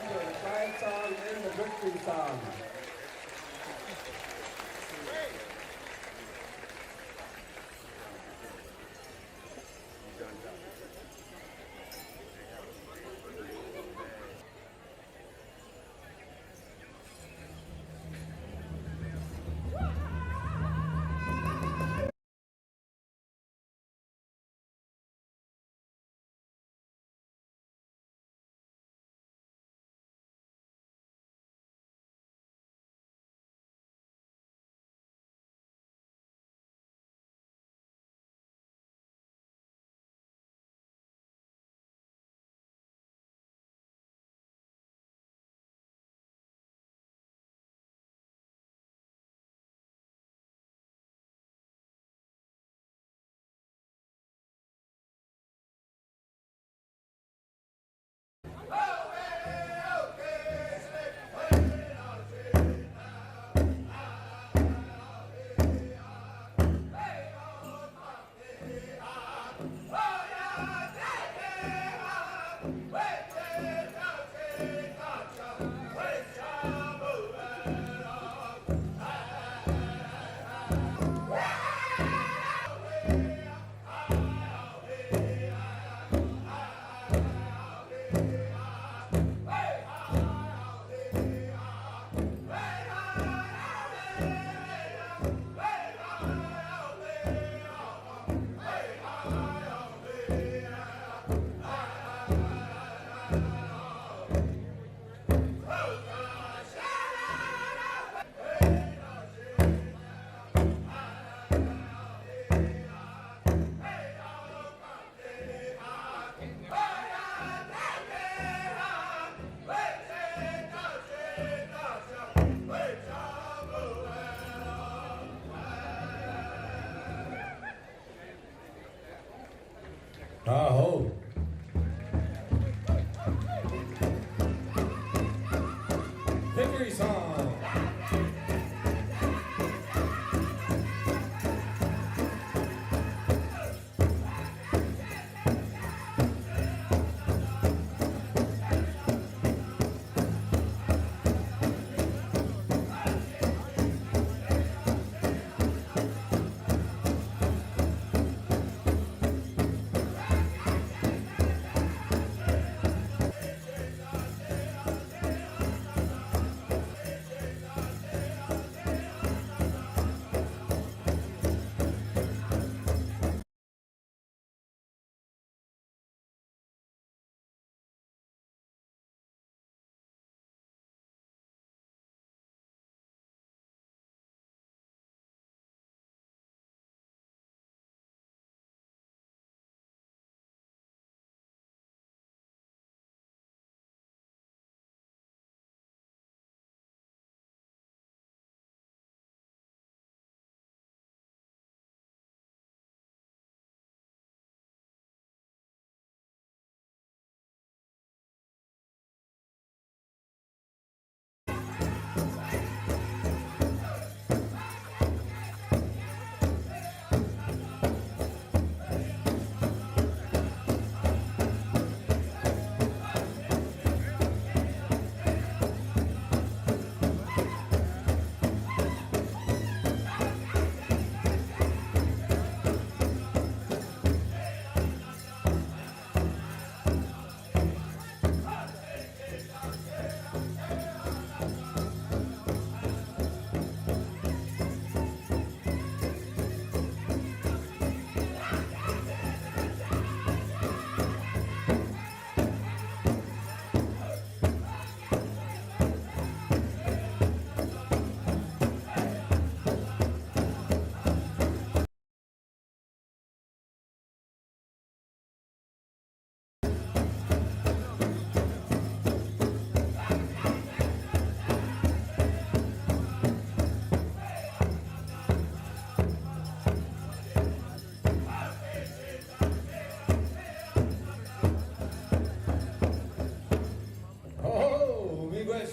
to the flag song and the victory song. Aho. Victory song.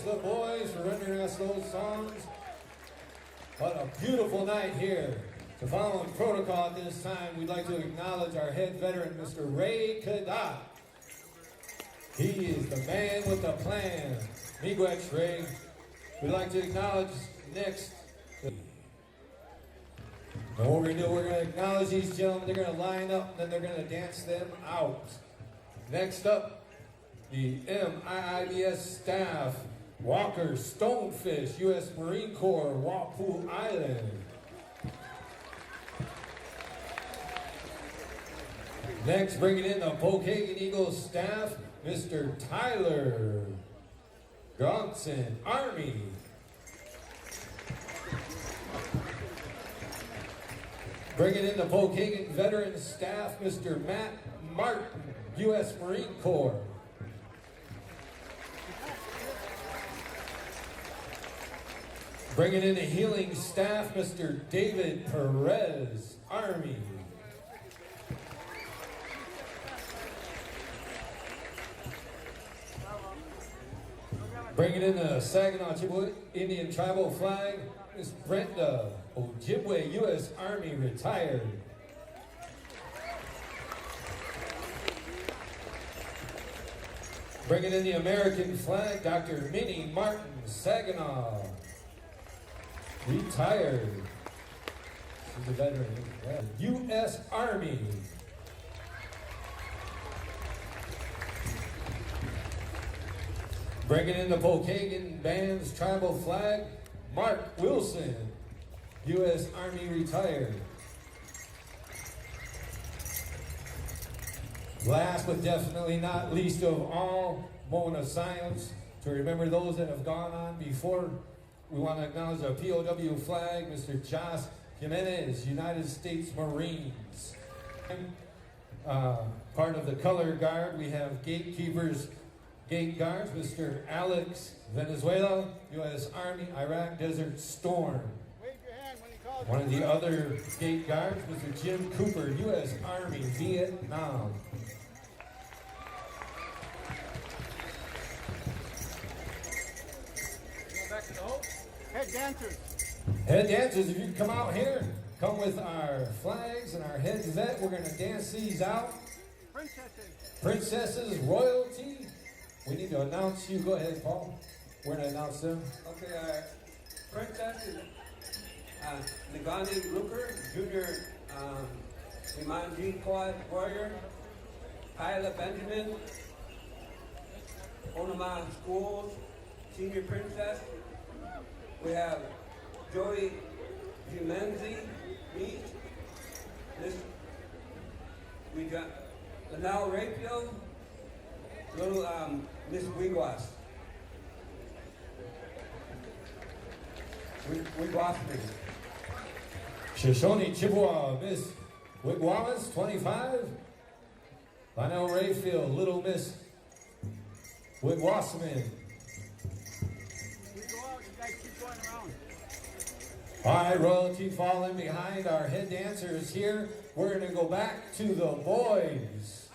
The boys for rendering us those songs. What a beautiful night here. To follow in protocol at this time, we'd like to acknowledge our head veteran, Mr. Ray Kadat. He is the man with the plan. Miigwech Ray. We'd like to acknowledge next. And what we're going to do, we're going to acknowledge these gentlemen. They're going to line up, and then they're going to dance them out. Next up, the MIIBS staff, Walker Stonefish, U.S. Marine Corps, Walpole Island. Next, bringing in the Pokagon Eagles staff, Mr. Tyler Johnson, Army. Bringing in the Pokagon veteran staff, Mr. Matt Martin, U.S. Marine Corps. Bringing in the healing staff, Mr. David Perez, Army. Bringing in the Saginaw Chippewa Indian Tribal flag, Ms. Brenda Ojibwe, U.S. Army, retired. Bringing in the American flag, Dr. Minnie Martin, Saginaw, retired. She's a veteran. U.S. Army. Bringing in the Pokagon band's tribal flag, Mark Wilson, U.S. Army, retired. Last but definitely not least of all, moment of silence to remember those that have gone on before. We want to acknowledge our POW flag, Mr. Josh Jimenez, United States Marines. Part of the color guard, we have gatekeepers, gate guards, Mr. Alex Venezuela, U.S. Army, Iraq Desert Storm. One of the other gate guards, Mr. Jim Cooper, U.S. Army, Vietnam. Back to the hole. Head dancers. Head dancers, if you come out here, come with our flags and our heads vet. We're going to dance these out. Princesses. Princesses, royalty. We need to announce you. Go ahead, Paul. We're going to announce them. Okay, Princess is Nagani Ruker, Junior Imanji Quad Warrior, Kyla Benjamin, Onama Schools, Senior Princess. We have Joey Jimenzi, me. We got Lanao Rapio, little Miss Wigwas. Wigwasmi. Shoshone Chippewa, Miss Wigwamas, 25. Lionel Rayfield, Little Miss Wigwasman. We go out, you guys keep going around. All right, royalty falling behind our head dancers here. We're going to go back to the boys.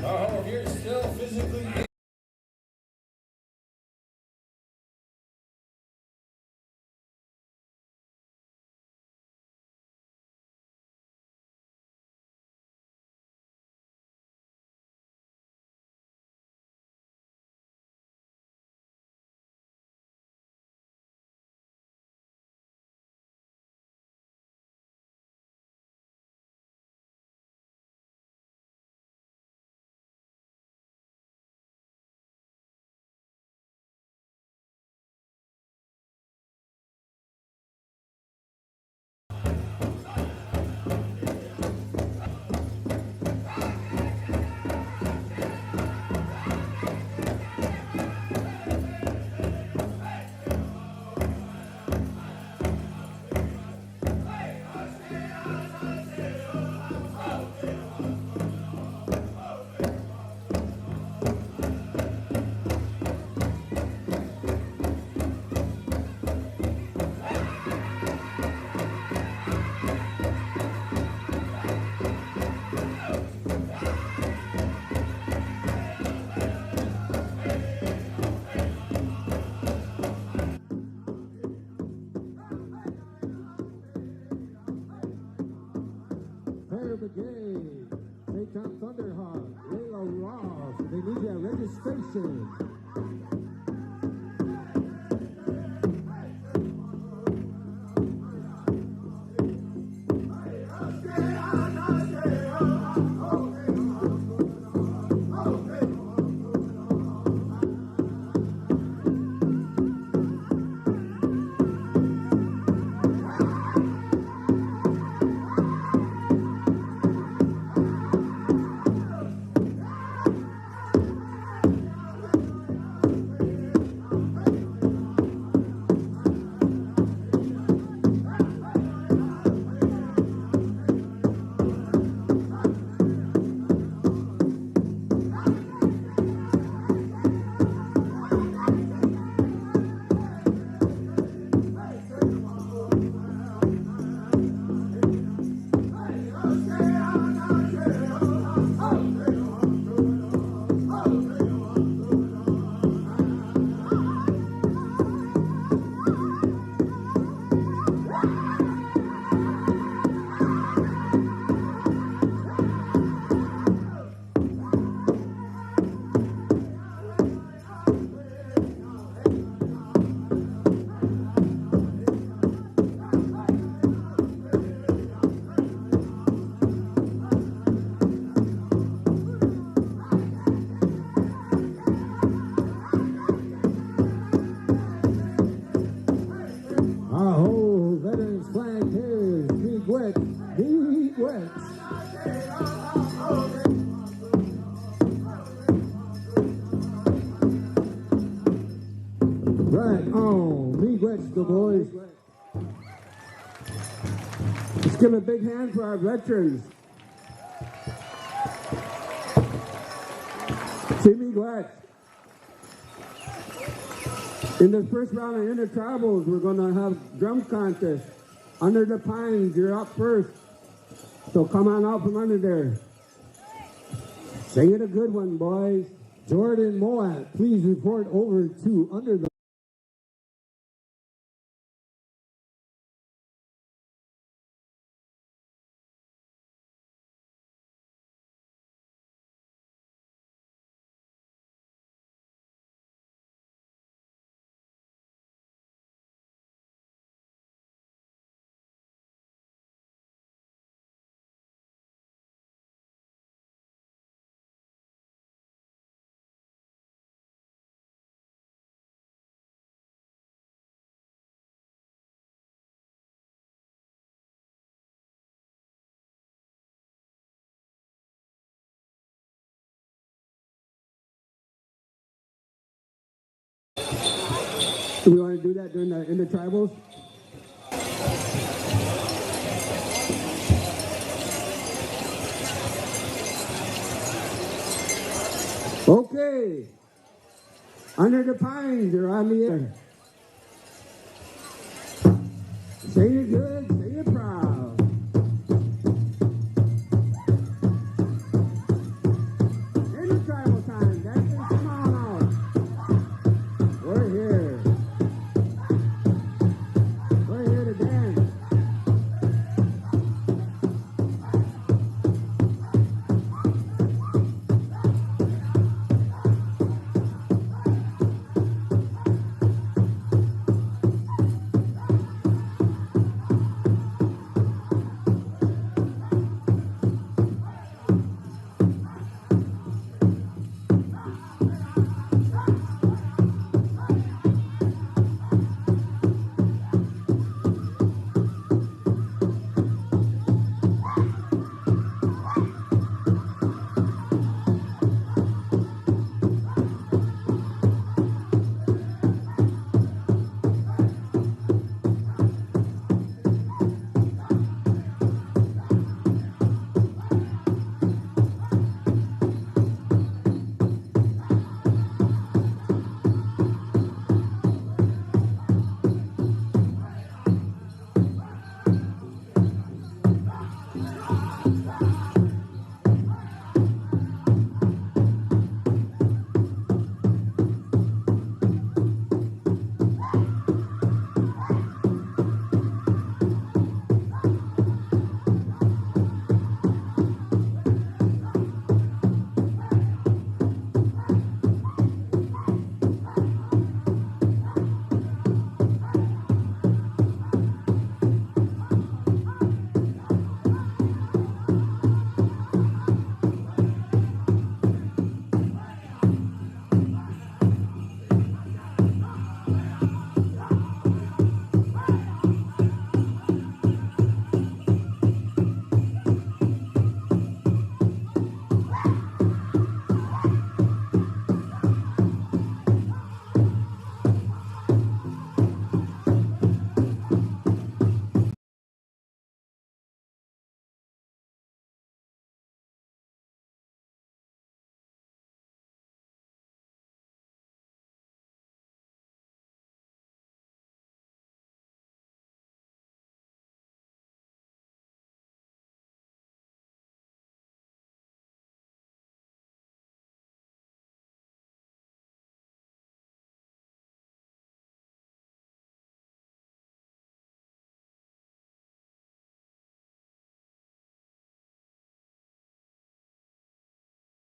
Oh, if you're still physically sensation. Aho, veterans flag carriers, big wet, big wet. Right on, big wet, the boys. Let's give a big hand for our veterans. See me glad. In the first round of intertribals, we're going to have drum contest. Under the pines, you're up first. So come on out from under there. Sing it a good one, boys. Jordan Moat, please report over to under the Do we want to do that during the intertribals? Okay. Under the pines, you're on the air. Say it good, say it proud. Intertribal time, that's it, come on out. We're here. We're here to dance.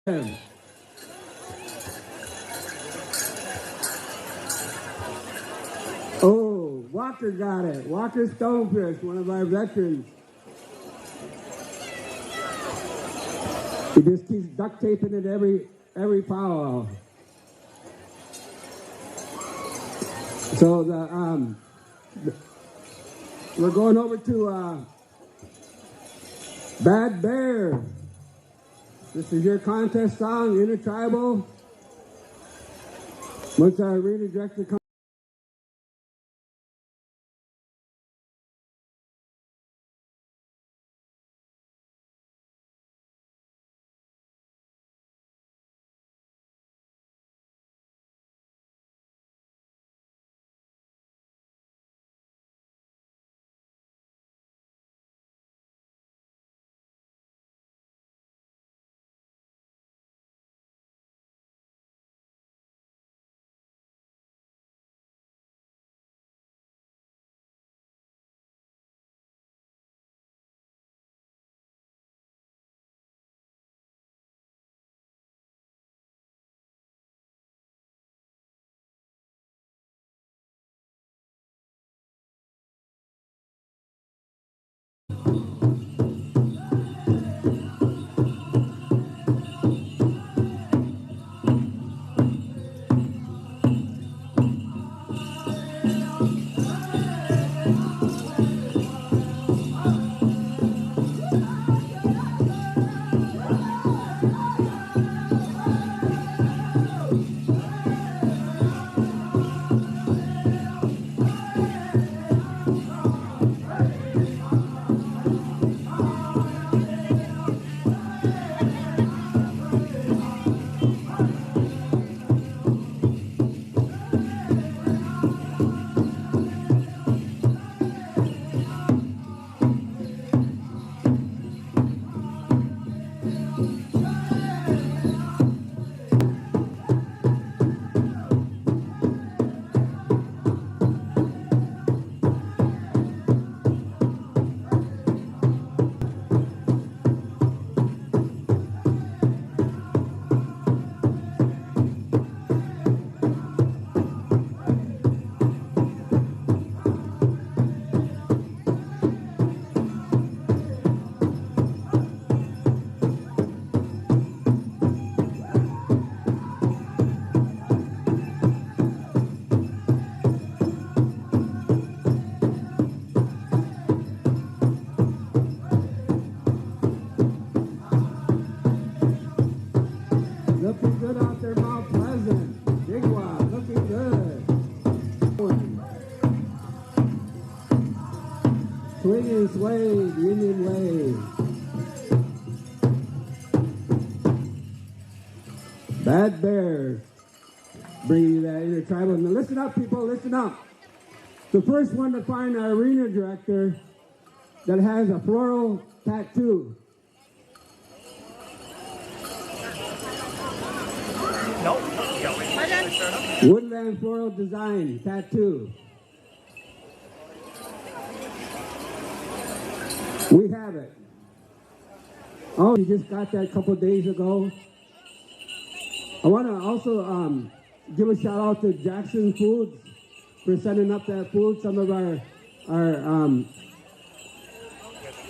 Oh, Walker got it. Walker Stonefish, one of our veterans. He just keeps duct taping it every powwow. So we're going over to Bad Bear. This is your contest song, Intertribal. Once our arena director comes. Looking good out there, Mount Pleasant. Big one, looking good. Swing and sway, the Indian way. Bad Bears. Bringing you that intertribal. Now listen up, people, listen up. The first one to find our arena director that has a floral tattoo. Nope. Woodland floral design tattoo. We have it. Oh, you just got that a couple of days ago. I want to also give a shout out to Jackson Foods for sending up that food. Some of our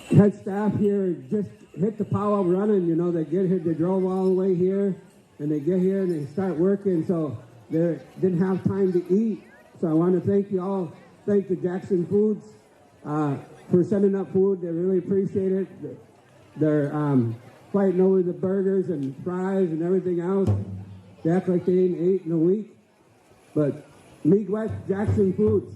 head staff here just hit the powwow running. You know, they get here, they drove all the way here, and they get here and they start working. So they didn't have time to eat. So I want to thank you all. Thank the Jackson Foods for sending up food. They really appreciate it. They're fighting over the burgers and fries and everything else. They act like they ain't ate in a week. But Midwest Jackson Foods.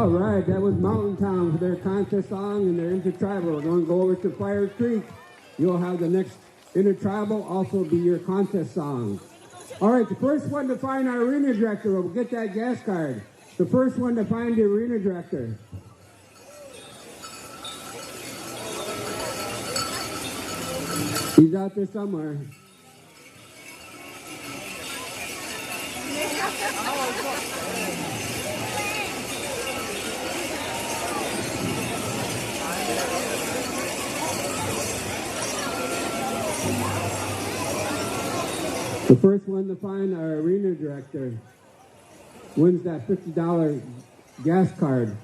All right, that was Mountain Town for their contest song and their intertribal. We're going to go over to Fire Creek. You'll have the next intertribal also be your contest song. All right, the first one to find our arena director will get that gas card. The first one to find the arena director. He's out there somewhere. The first one to find our arena director wins that $50 gas card.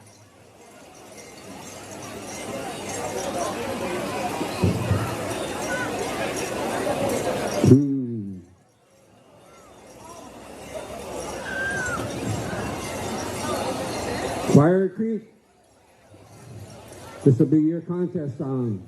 Fire Creek, this will be your contest song.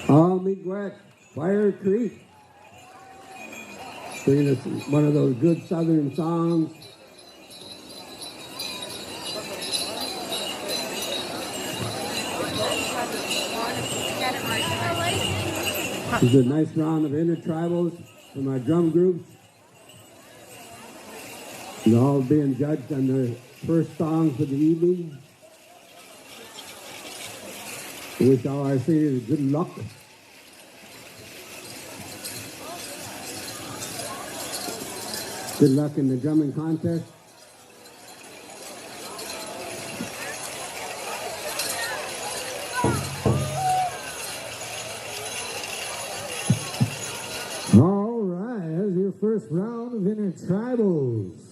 All meet wet, Fire Creek. Singing us one of those good southern songs. This is a nice round of intertribals from our drum groups. They're all being judged on their first songs for the evening. I wish all our singers good luck. Good luck in the drumming contest. All right, that's your first round of intertribals.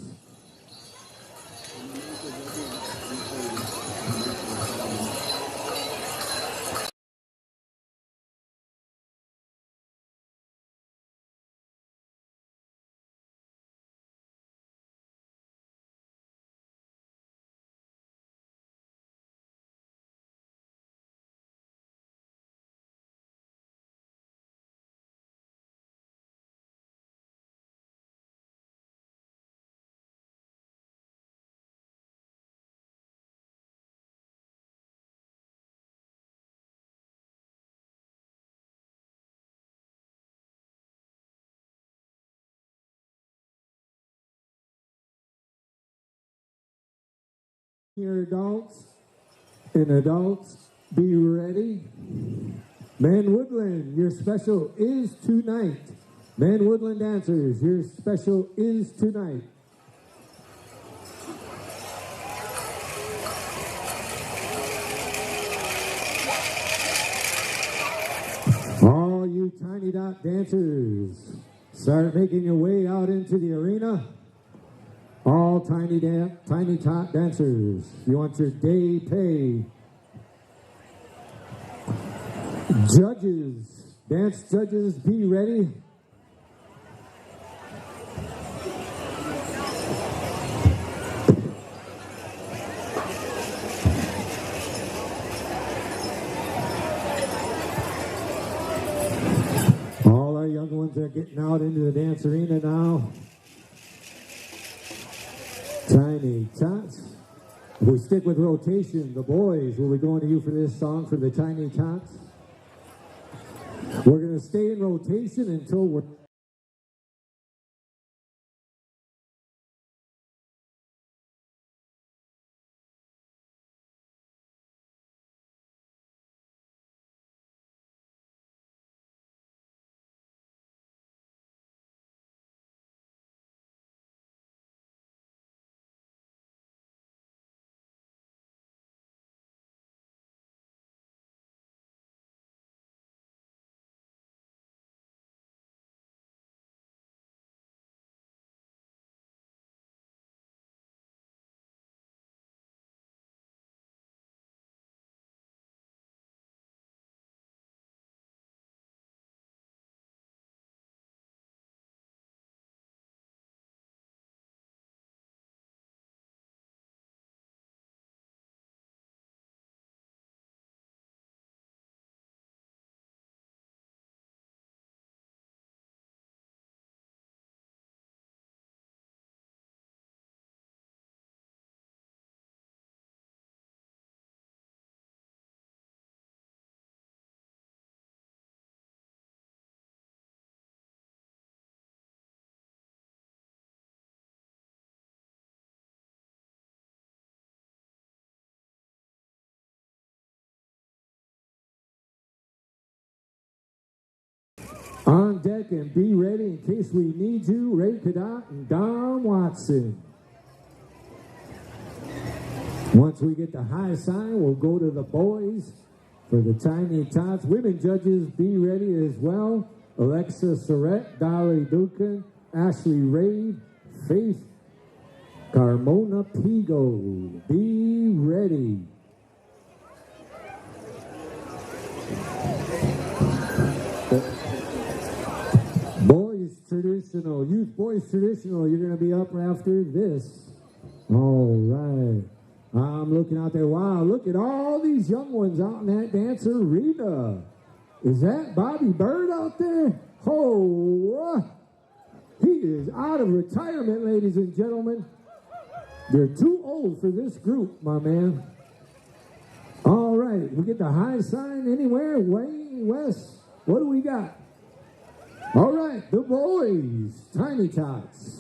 Your adults and adults, be ready. Man Woodland, your special is tonight. Man Woodland dancers, your special is tonight. All you Tiny Dot dancers, start making your way out into the arena. All Tiny Tot dancers, you want your day pay. Judges, dance judges, be ready. All our young ones are getting out into the dance arena now. Tiny Tots. If we stick with rotation, the boys will be going to you for this song for the Tiny Tots. We're going to stay in rotation until we're... On deck and be ready in case we need you, Ray Cadot and Don Watson. Once we get the high sign, we'll go to the boys for the Tiny Tots. Women judges, be ready as well. Alexa Surratt, Dolly Dukin, Ashley Raid, Faith Carmona Pigo. Be ready. Boys traditional, youth boys traditional, you're going to be up after this. All right. I'm looking out there. Wow, look at all these young ones out in that dance arena. Is that Bobby Bird out there? Oh, he is out of retirement, ladies and gentlemen. They're too old for this group, my man. All right, we get the high sign anywhere. Wayne West, what do we got? All right, the boys, Tiny Tots.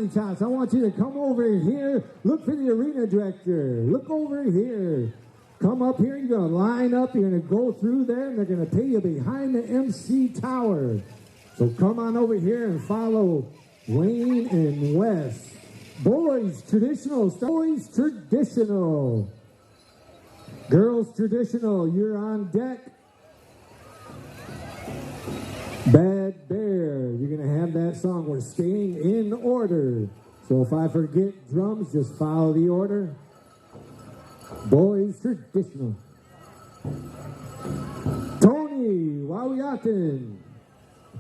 tiny tots, I want you to come over here. Look for the arena director. Look over here. Come up here. You're going to line up. You're going to go through there, and they're going to pay you behind the MC tower. So come on over here and follow Wayne and Wes. Boys traditional. Boys traditional. Girls traditional. You're on deck. Bad Bear, you're going to have that song. We're staying in order. So if I forget drums, just follow the order. Boys traditional. Tony Wawiatin.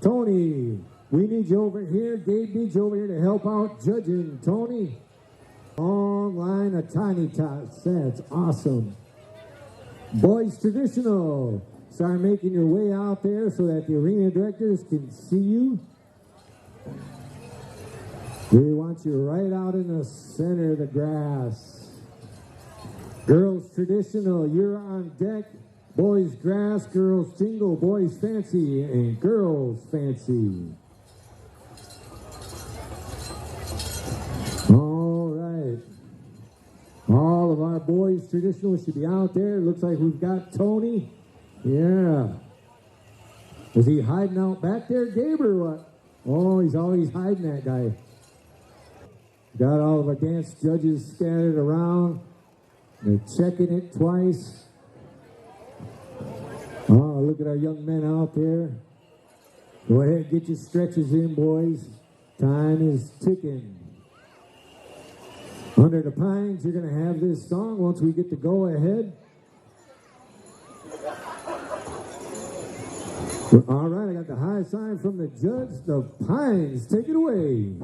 Tony, we need you over here. Gabe needs you over here to help out judging. Tony. Long line of tiny tots. That's awesome. Boys traditional. Start making your way out there so that the arena directors can see you. We want you right out in the center of the grass. Girls traditional, you're on deck. Boys grass, girls jingle, boys fancy, and girls fancy. All right. All of our boys traditional should be out there. Looks like we've got Tony. Yeah. Was he hiding out back there, Gabe, or what? Oh, he's always hiding, that guy. Got all of our dance judges scattered around. They're checking it twice. Oh, look at our young men out there. Go ahead, get your stretches in, boys. Time is ticking. Under the pines, you're going to have this song once we get the go ahead. All right, I got the high sign from the judge. The Pines, take it away.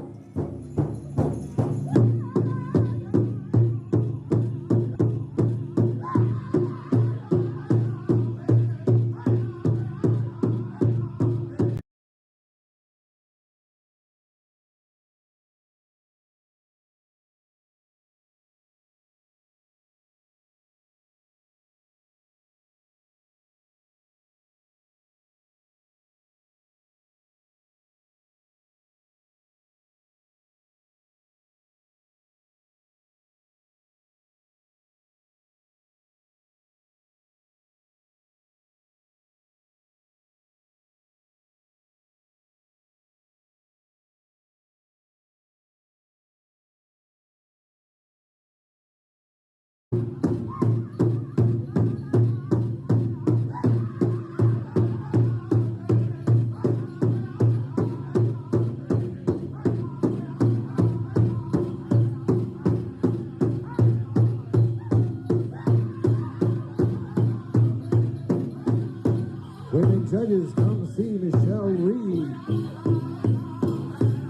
Women judges, come see Michelle Reed,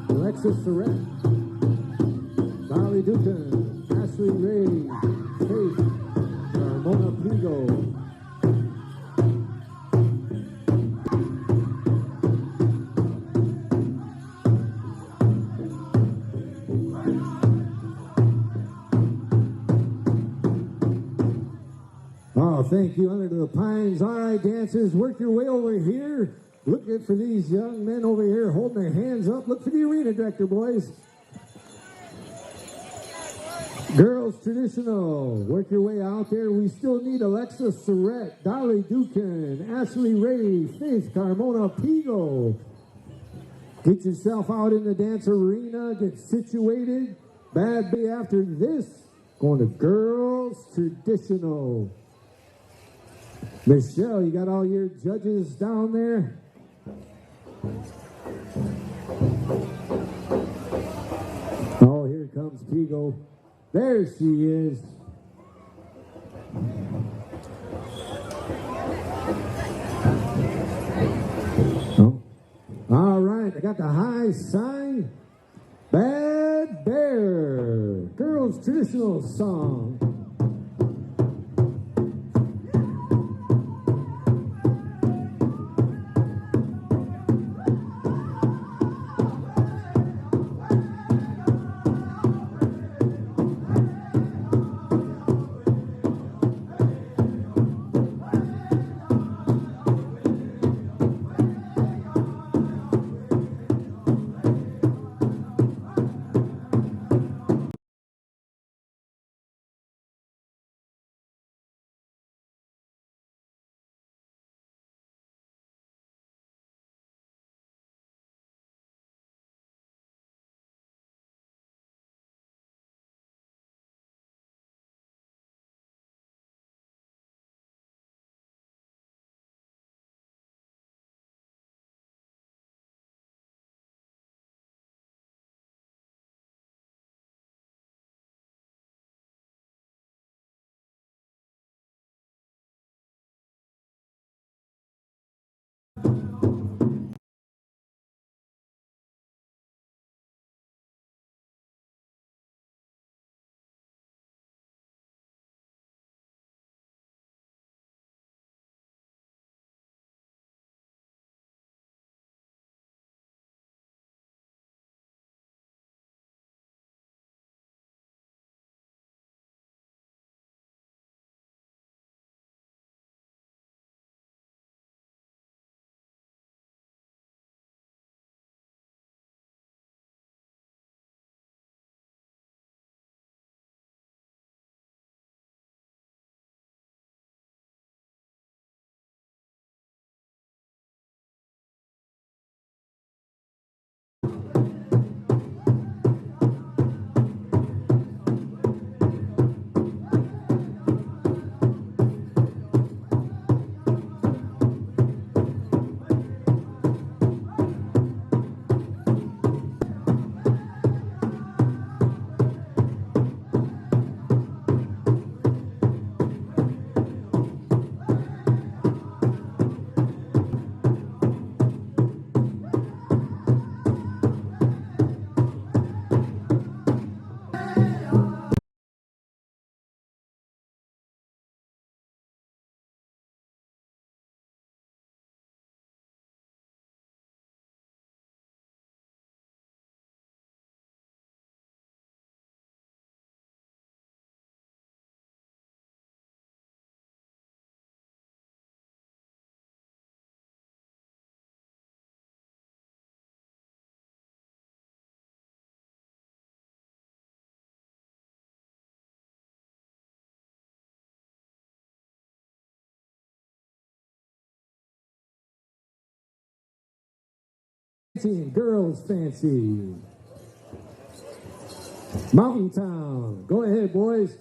Alexis Surratt, Dolly Ducan, Ashley Ray, Faith, Mona Pigo. Oh, thank you, Under the Pines. All right, dancers, work your way over here. Look for these young men over here holding their hands up. Look for the arena director, boys. Girls traditional, work your way out there. We still need Alexis Surratt, Dolly Ducan, Ashley Ray, Faith Carmona Pigo. Get yourself out in the dance arena, get situated. Bad day after this, going to girls traditional. Michelle, you got all your judges down there? Oh, here comes Pigo. There she is. Oh. All right, I got the high sign. Bad Bear, girls traditional song. Girls Fancy. Mountain Town. Go ahead, boys.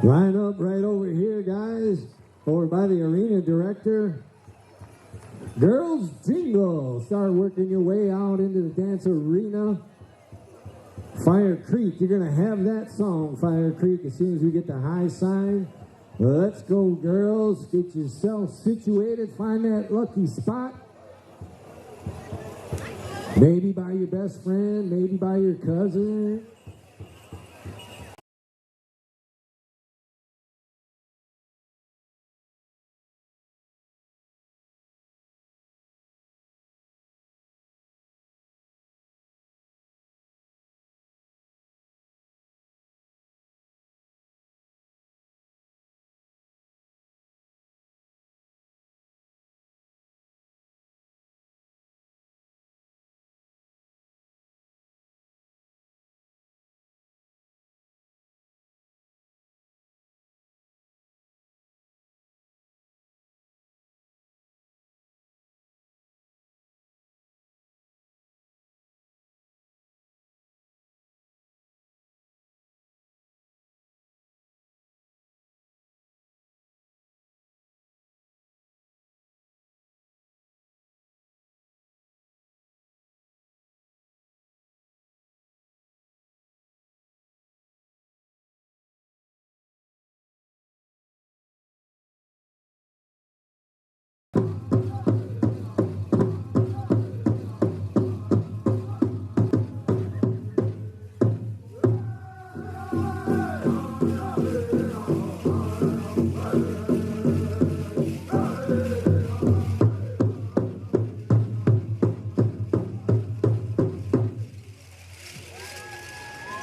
Line up right over here, guys, over by the arena director. Girls Jingle. Start working your way out into the dance arena. Fire Creek, you're going to have that song, Fire Creek, as soon as we get the high sign. Let's go, girls. Get yourself situated. Find that lucky spot. Maybe by your best friend, maybe by your cousin.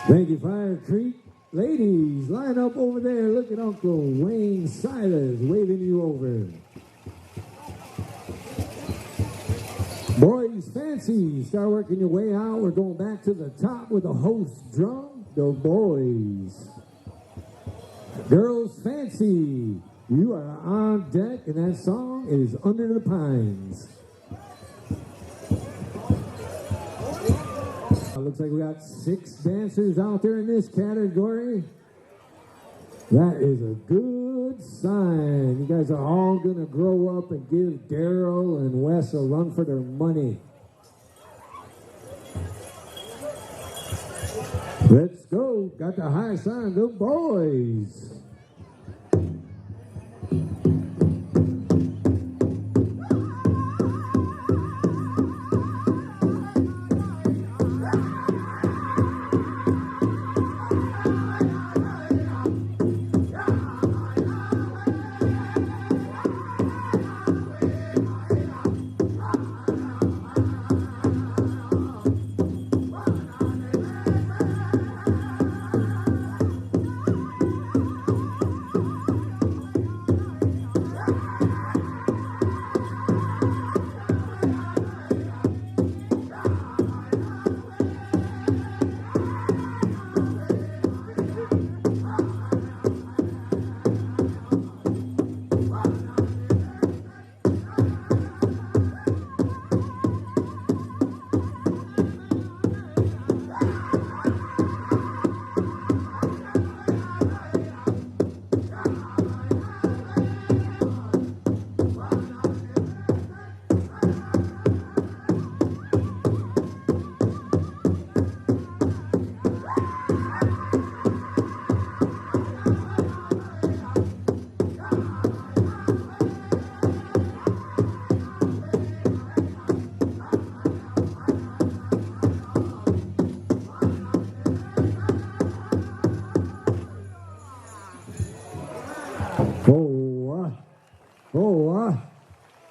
Thank you, Fire Creek. Ladies, line up over there. Look at Uncle Wayne Silas waving you over. Boys fancy, start working your way out. We're going back to the top with the host drum, the boys. Girls fancy, you are on deck, and that song is Under the Pines. Looks like we got 6 dancers out there in this category. That is a good sign. You guys are all going to grow up and give Daryl and Wes a run for their money. Let's go. Got the high sign, the boys.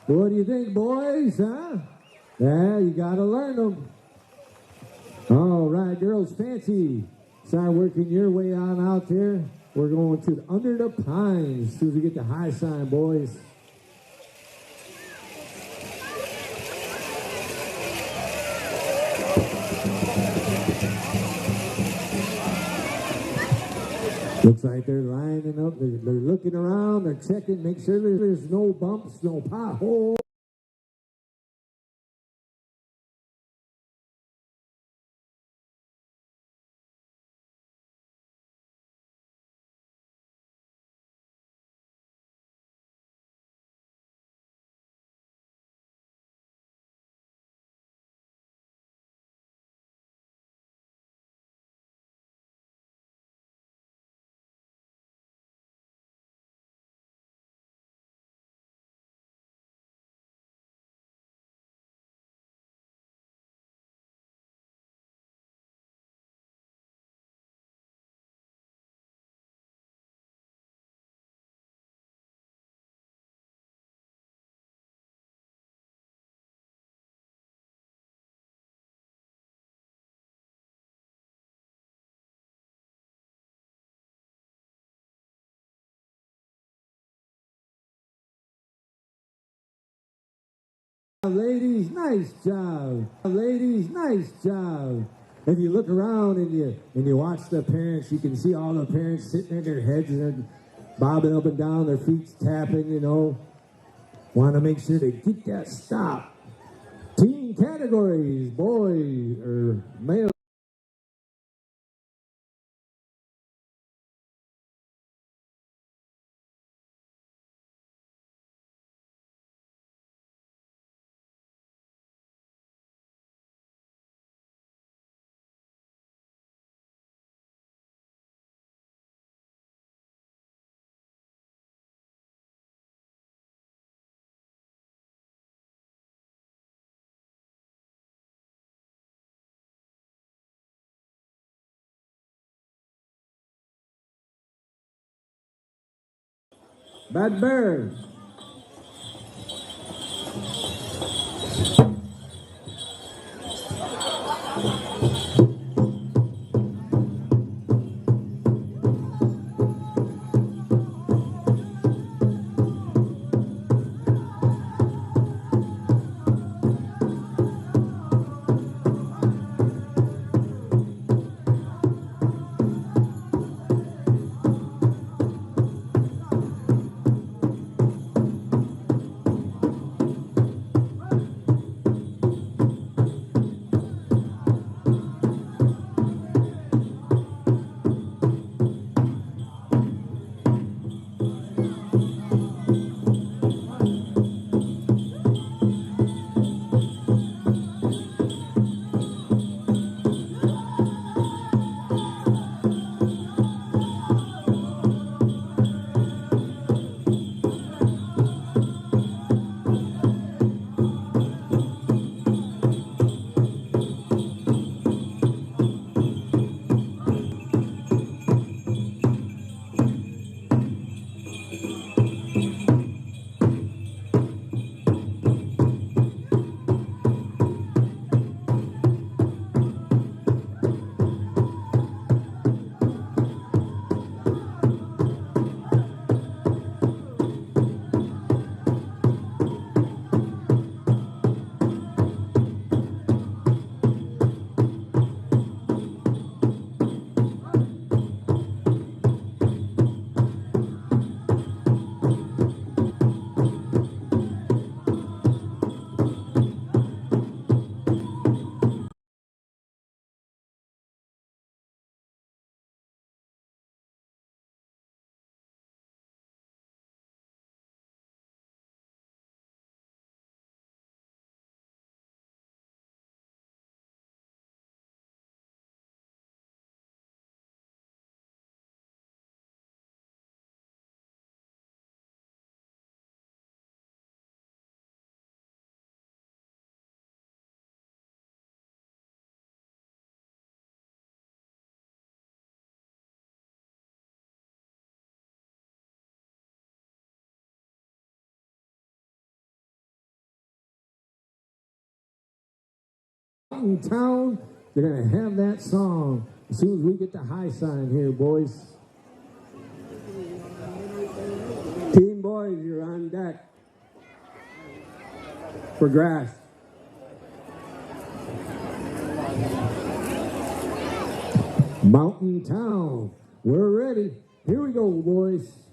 What do you think, boys, huh? Yeah, you gotta learn them. All right, girls fancy. Start working your way on out there. We're going to Under the Pines as soon as we get the high sign, boys. Looks like they're lining up. They're looking around. They're checking, make sure there's no bumps, no potholes. Ladies, nice job. Ladies, nice job. If you look around and you watch the parents, you can see all the parents sitting in their heads and they're bobbing up and down, their feet tapping, you know. Want to make sure they get that stop. Team categories, boys or male. Bad Bear. In town, they're going to have that song as soon as we get the high sign here, boys. Team boys, you're on deck for grass. Mountain Town, we're ready. Here we go, boys.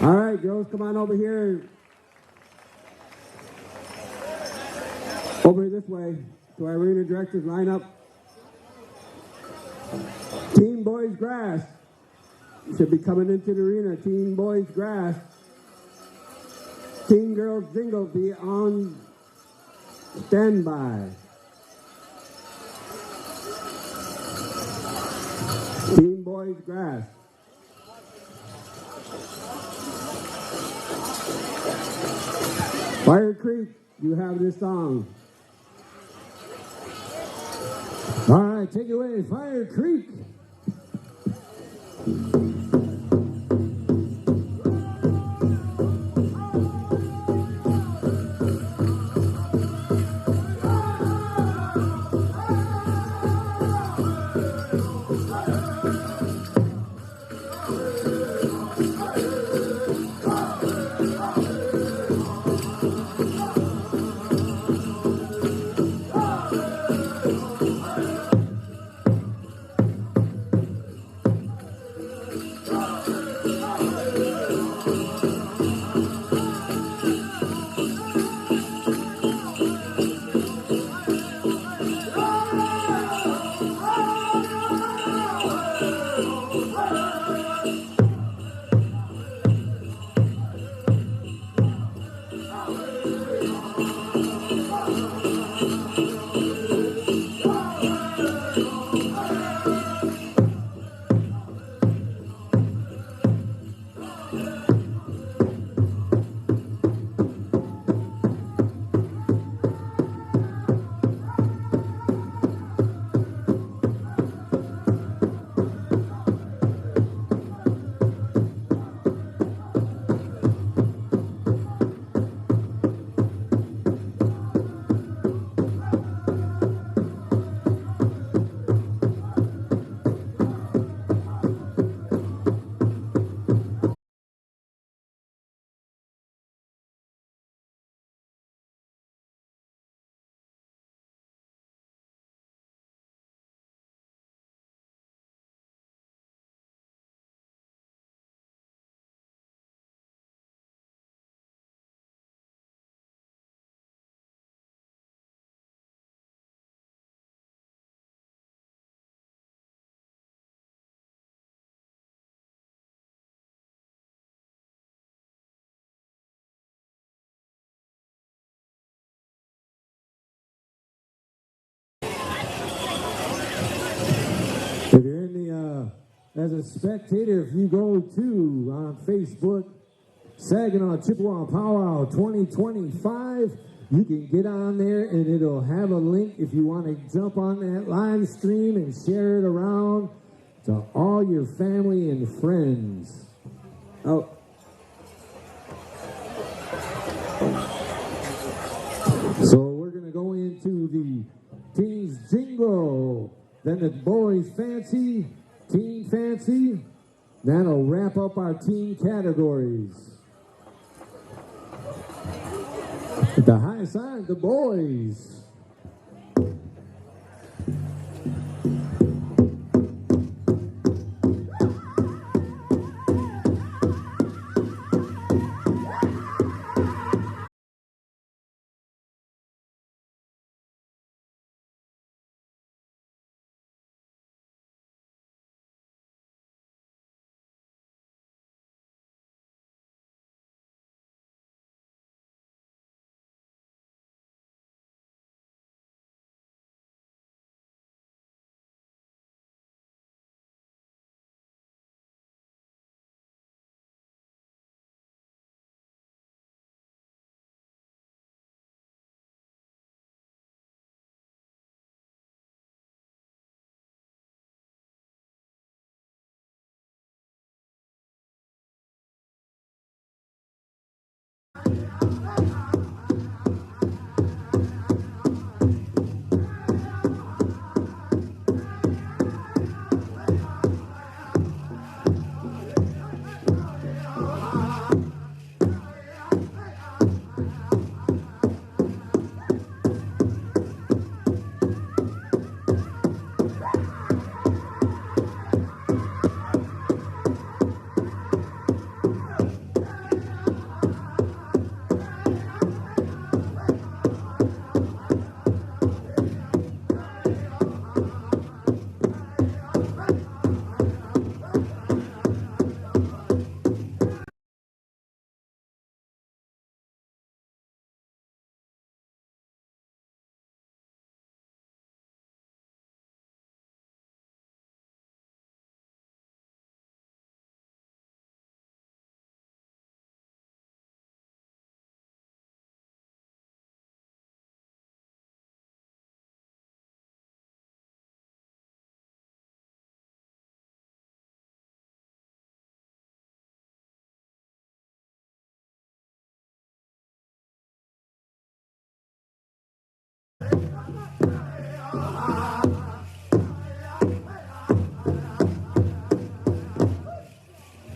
All right, girls, come on over here. Over this way to our arena directors line up. Team boys grass should be coming into the arena. Team boys grass. Team girls jingle be on standby. Team boys grass. Fire Creek, you have this song. All right, take it away, Fire Creek. as a spectator, if you go to on Facebook, Saginaw Chippewa Powwow 2025, you can get on there and it'll have a link if you want to jump on that live stream and share it around to all your family and friends. Oh. So we're going to go into the teens jingle, then the boys fancy, teen fancy. That'll wrap up our teen categories. At the high side, the boys.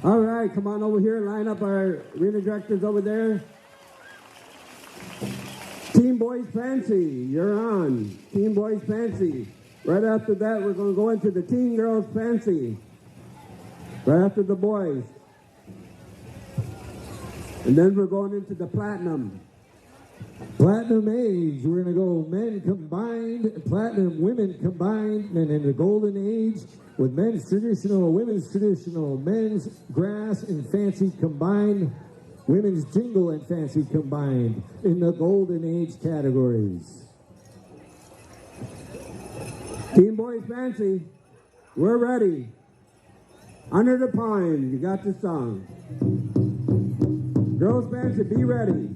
All right, come on over here, line up our arena directors over there. Team Boys Fancy, you're on. Team Boys Fancy. Right after that, we're going to go into the Teen Girls Fancy. Right after the boys. And then we're going into the Platinum. Platinum age, we're going to go men combined, platinum women combined, and in the golden age with men's traditional, women's traditional, men's grass and fancy combined, women's jingle and fancy combined in the golden age categories. Team Boys Fancy, we're ready. Under the Pine, you got the song. Girls Fancy, be ready.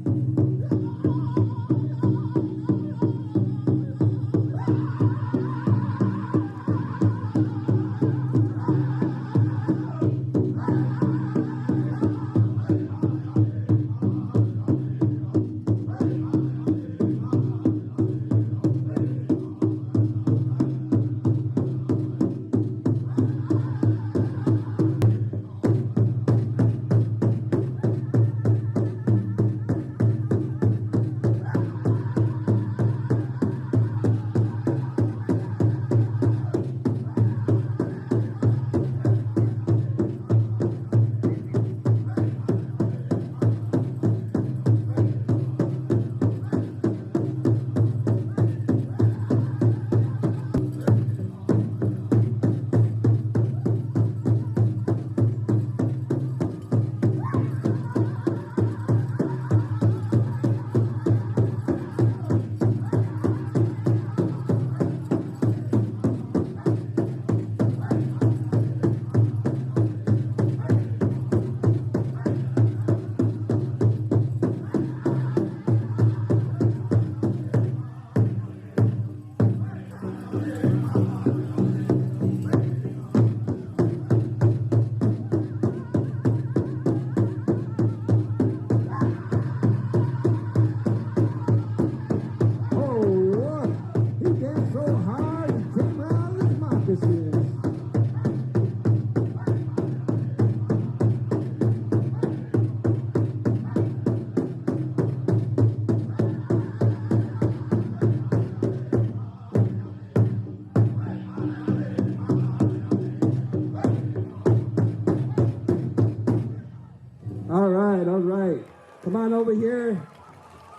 right, all right. Come on over here.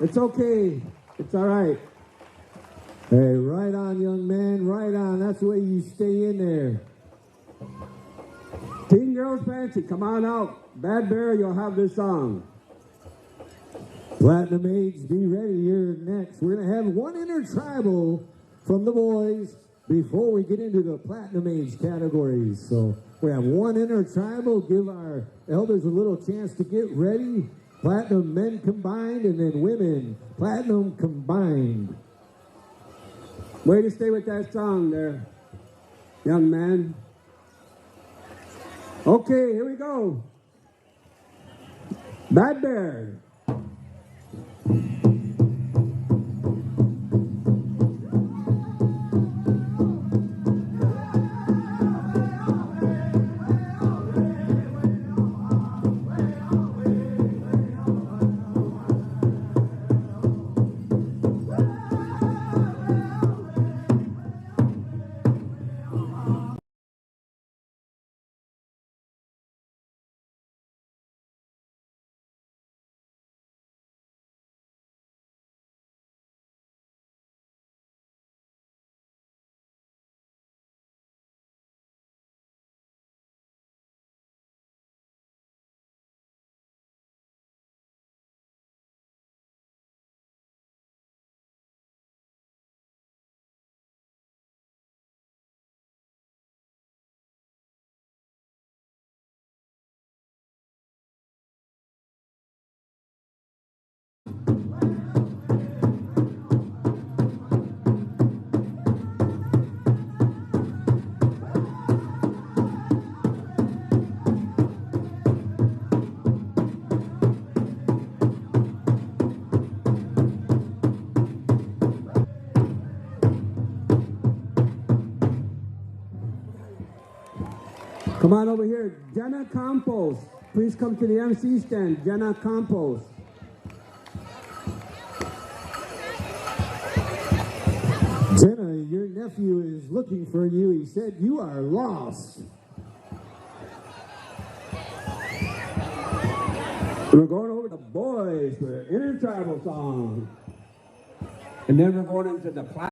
It's okay. It's all right. Hey, right on, young man, right on. That's the way you stay in there. Teen Girls Fancy, come on out. Bad Bear, you'll have this song. Platinum Age, be ready. You're next. We're going to have one intertribal from the boys before we get into the Platinum Age categories. So we have one intertribal. Give our elders a little chance to get ready. Platinum men combined and then women. Platinum combined. Way to stay with that song there, young man. Okay, here we go. Bad Bear. Come on over here. Jenna Campos. Please come to the MC stand. Jenna Campos. Jenna, your nephew is looking for you. He said you are lost. We're going over the boys for intertribal song. And then we're going into the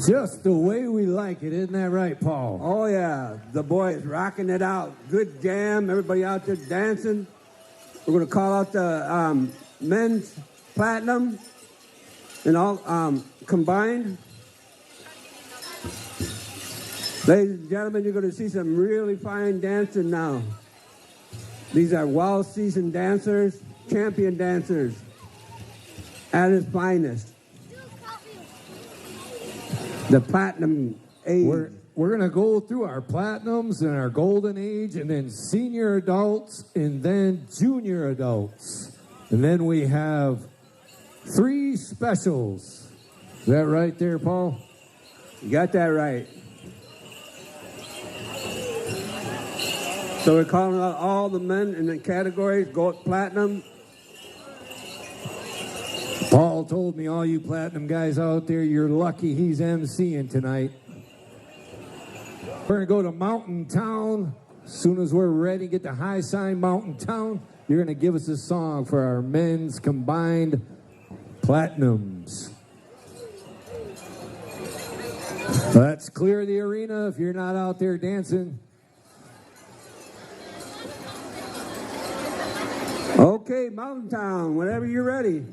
Just the way we like it, isn't that right, Paul? Oh, yeah. The boys rocking it out. Good jam. Everybody out there dancing. We're going to call out the men's platinum and all combined. Ladies and gentlemen, you're going to see some really fine dancing now. These are well-seasoned dancers, champion dancers at its finest. The platinum age. We're going to go through our platinums and our golden age, and then senior adults, and then junior adults. And then we have 3 specials. Is that right there, Paul? You got that right. So we're calling out all the men in the categories, gold, platinum. Paul told me all you platinum guys out there, you're lucky he's emceeing tonight. We're going to go to Mountain Town. As soon as we're ready, get to High Sign Mountain Town. You're going to give us a song for our men's combined platinums. Let's clear the arena if you're not out there dancing. Okay, Mountain Town, whenever you're ready.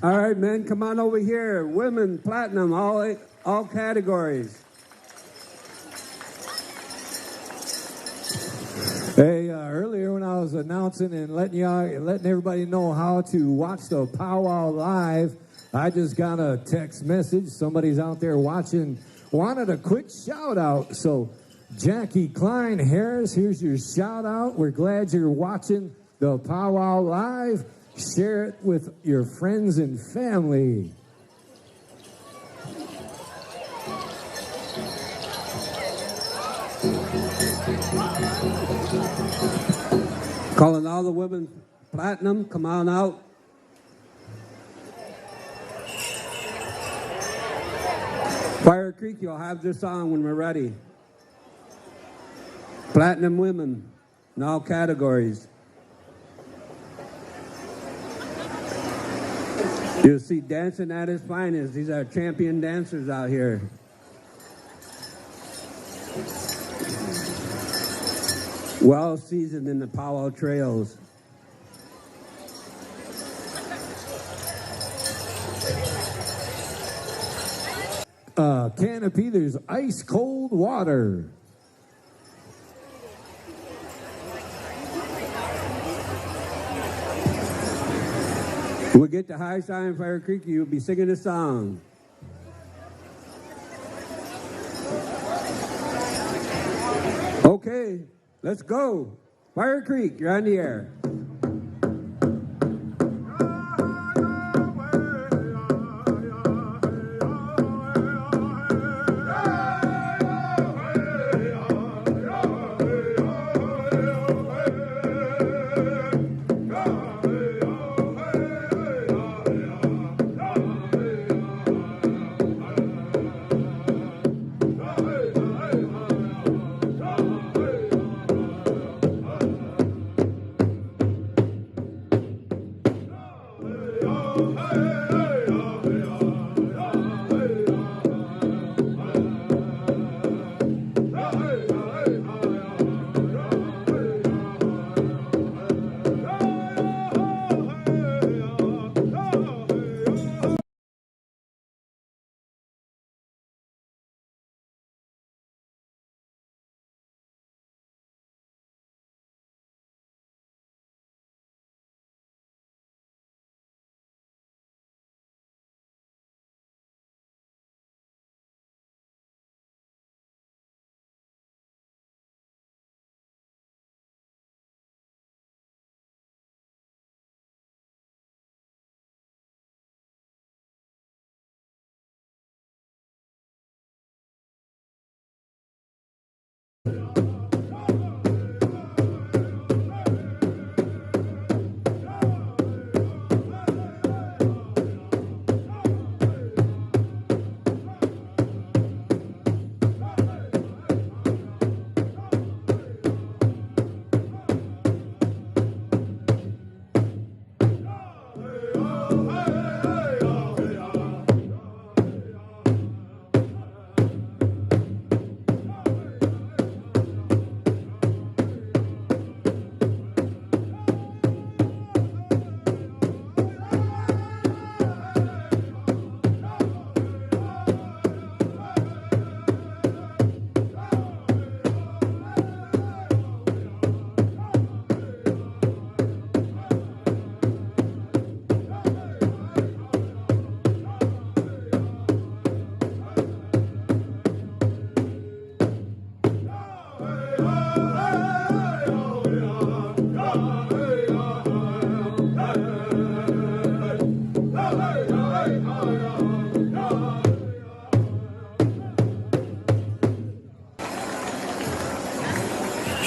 All right, men, come on over here. Women, platinum, all categories. Hey, earlier when I was announcing and letting everybody know how to watch the Powwow live, I just got a text message. Somebody's out there watching, wanted a quick shout out. So Jackie Klein Harris, here's your shout out. We're glad you're watching the Powwow live. Share it with your friends and family. Calling all the women platinum, come on out. Fire Creek, you'll have this on when we're ready. Platinum women in all categories. You'll see dancing at its finest. These are champion dancers out here. Well seasoned in the Powwow trails. Canopy, there's ice cold water. We'll get to High Sign Fire Creek, you'll be singing a song. Okay, let's go. Fire Creek, you're on the air.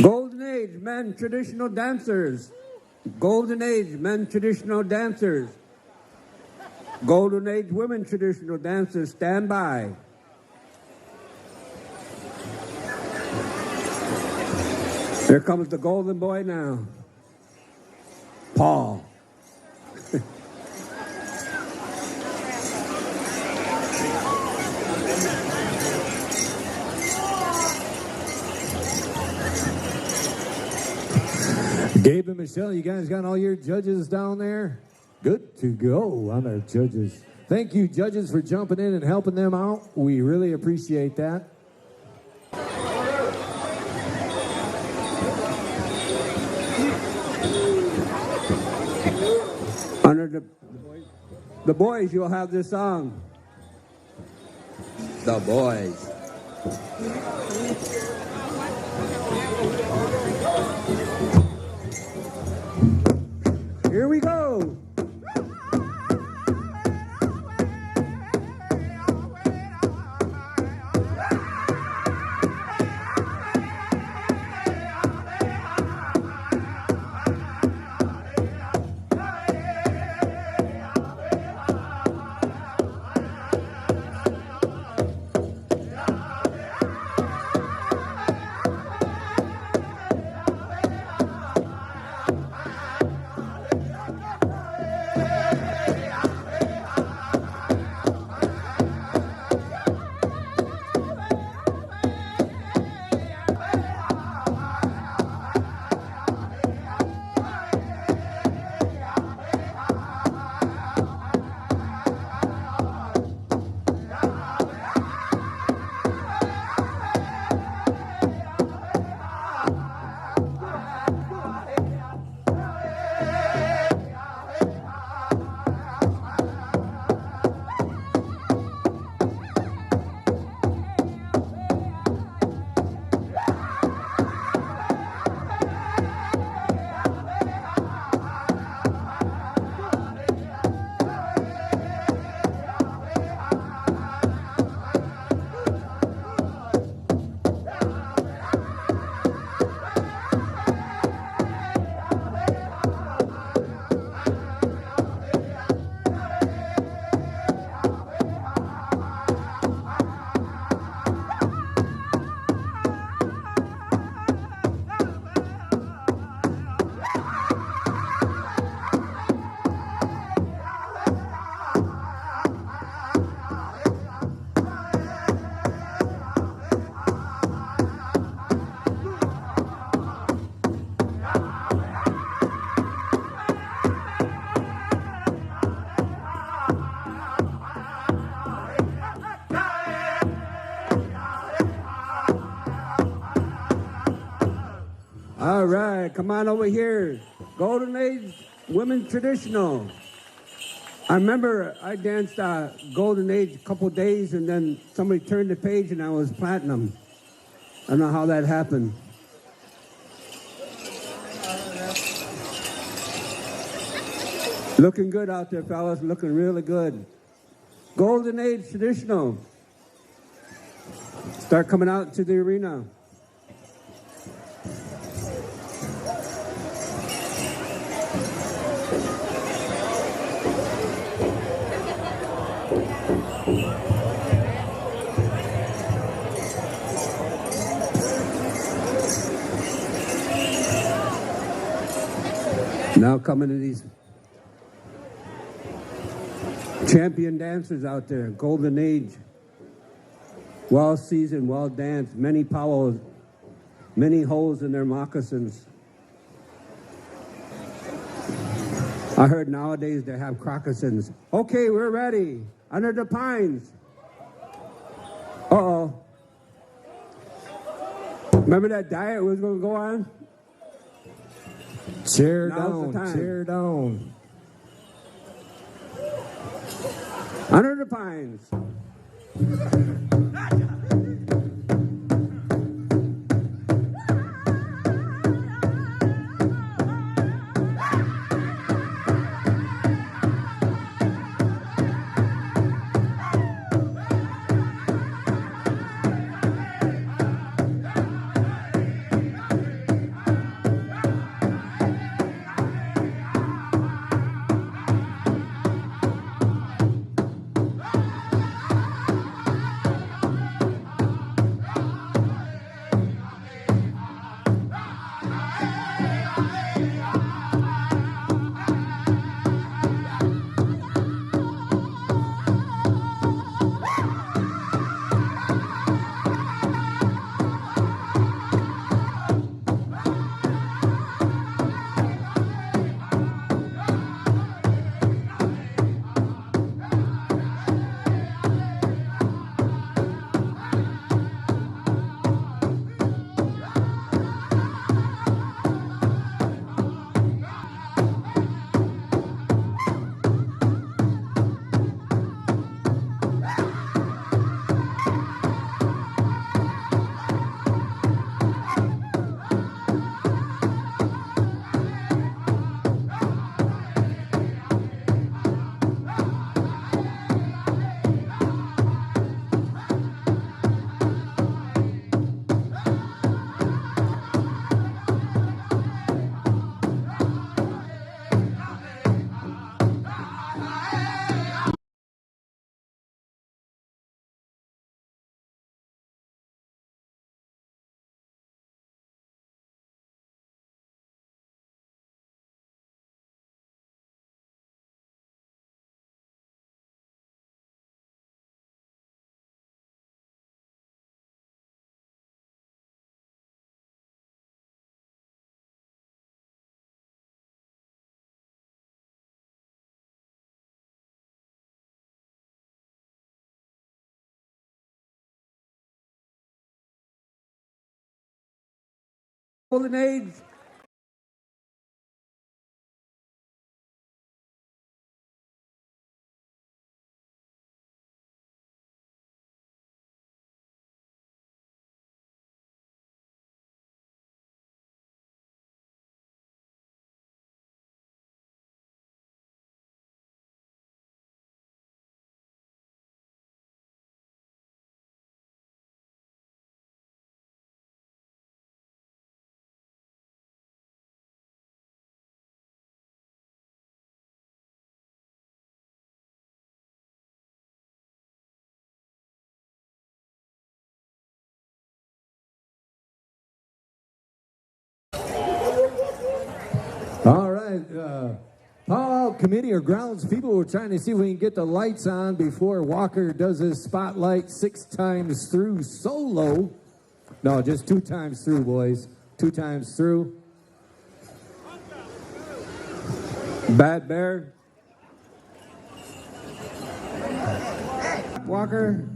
Golden Age men traditional dancers. Golden Age men traditional dancers. Golden Age women traditional dancers, stand by. Here comes the golden boy now. Paul. Gabe and Michelle, you guys got all your judges down there? Good to go on our judges. Thank you, judges, for jumping in and helping them out. We really appreciate that. Under the boys, you'll have this song. The boys. Here we go. All right, come on over here. Golden Age Women's Traditional. I remember I danced Golden Age a couple days, and then somebody turned the page and I was platinum. I don't know how that happened. Looking good out there, fellas. Looking really good. Golden Age Traditional. Start coming out to the arena. Now coming to these champion dancers out there, Golden Age, well seasoned, well danced, many powwows, many holes in their moccasins. I heard nowadays they have crocossins. Okay, we're ready. Under the pines. Uh-oh. Remember that diet was going to go on? Chair Now's the down, time. chair down. Under the pines. Golden Age. All right, Powwow committee or grounds people, we're trying to see if we can get the lights on before Walker does his spotlight 6 times through solo. No, just 2 times through, boys. 2 times through. Bad Bear. Walker.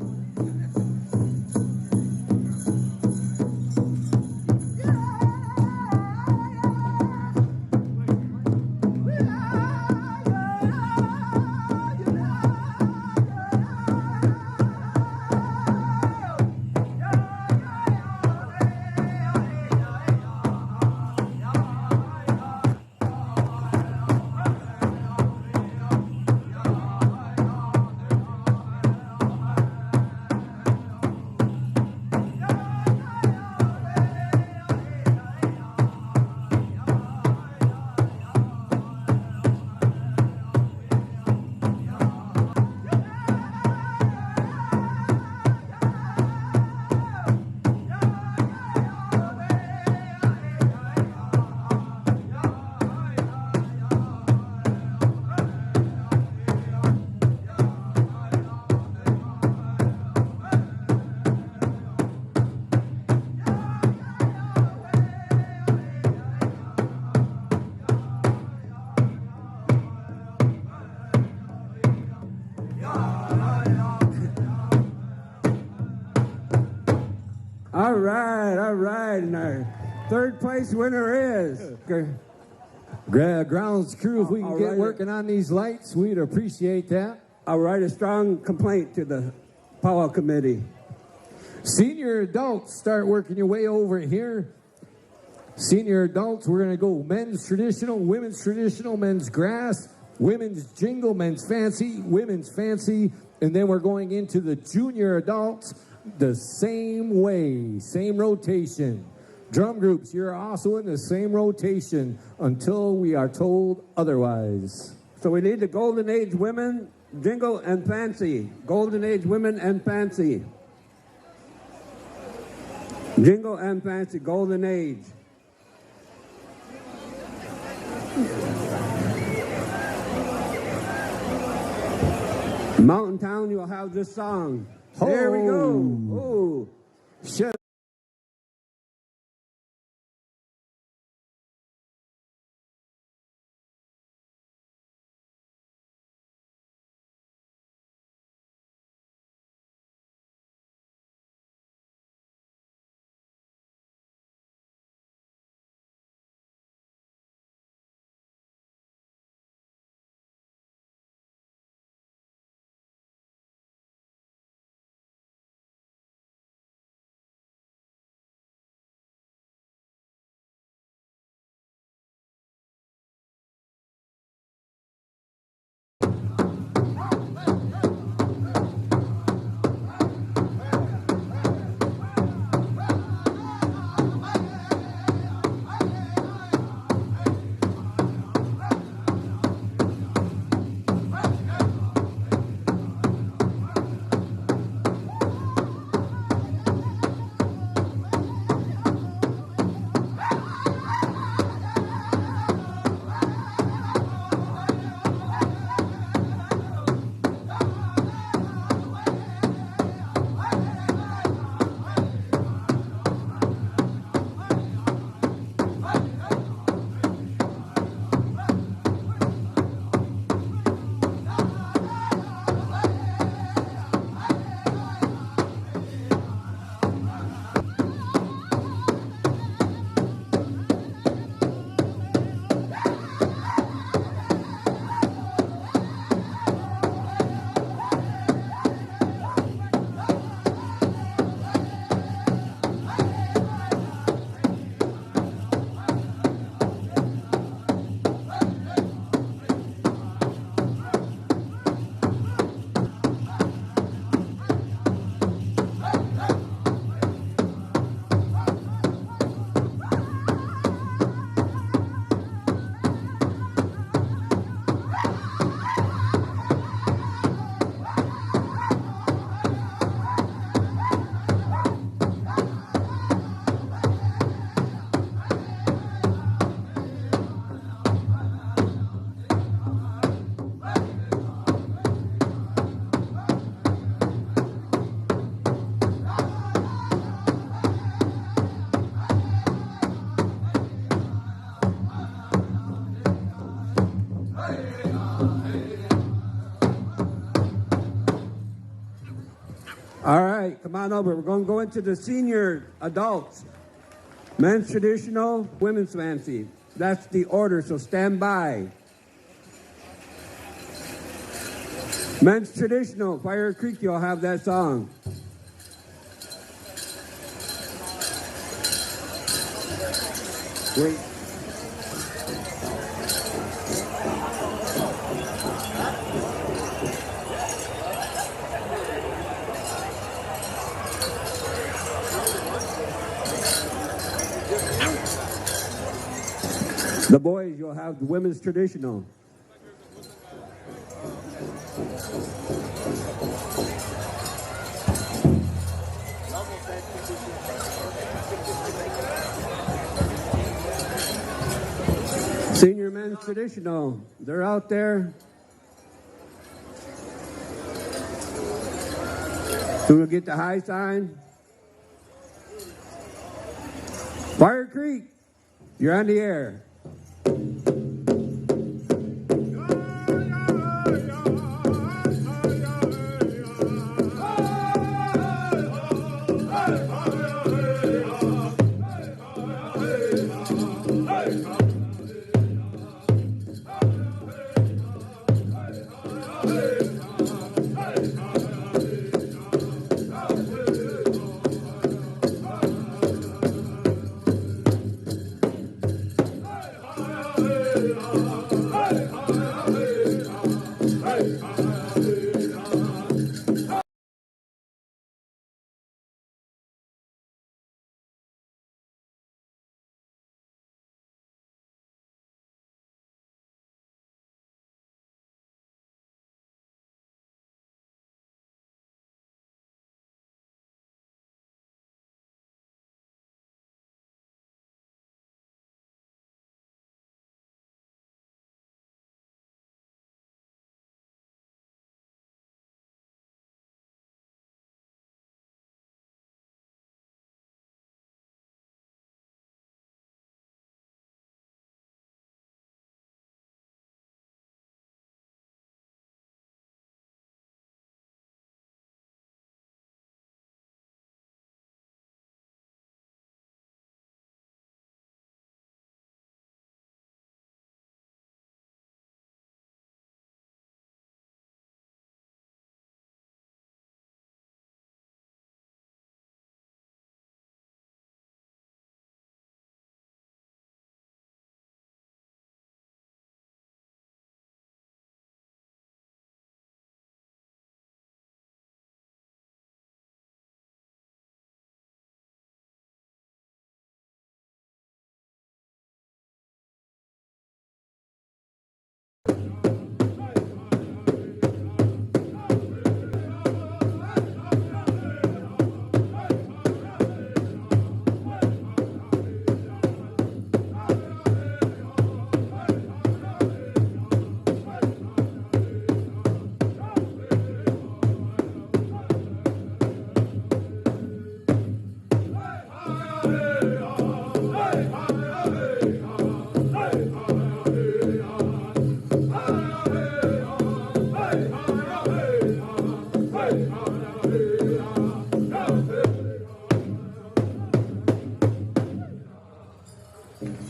all right. And our third place winner is... Grounds crew, if we can get working on these lights, we'd appreciate that. I'll write a strong complaint to the Powwow committee. Senior adults, start working your way over here. Senior adults, we're going to go men's traditional, women's traditional, men's grass, women's jingle, men's fancy, women's fancy, and then we're going into the junior adults the same way, same rotation. Drum groups, you're also in the same rotation until we are told otherwise. So we need the Golden Age women, jingle and fancy. Golden Age women and fancy. Jingle and fancy, Golden Age. Mountain Town, you'll have this song. There we go. Oh. Shut All right, come on over. We're going to go into the senior adults. Men's traditional, women's fancy. That's the order, so stand by. Men's traditional, Fire Creek, you'll have that song. Wait. The boys, you'll have the women's traditional. Senior men's traditional. They're out there. So we'll get the high sign. Fire Creek, you're on the air.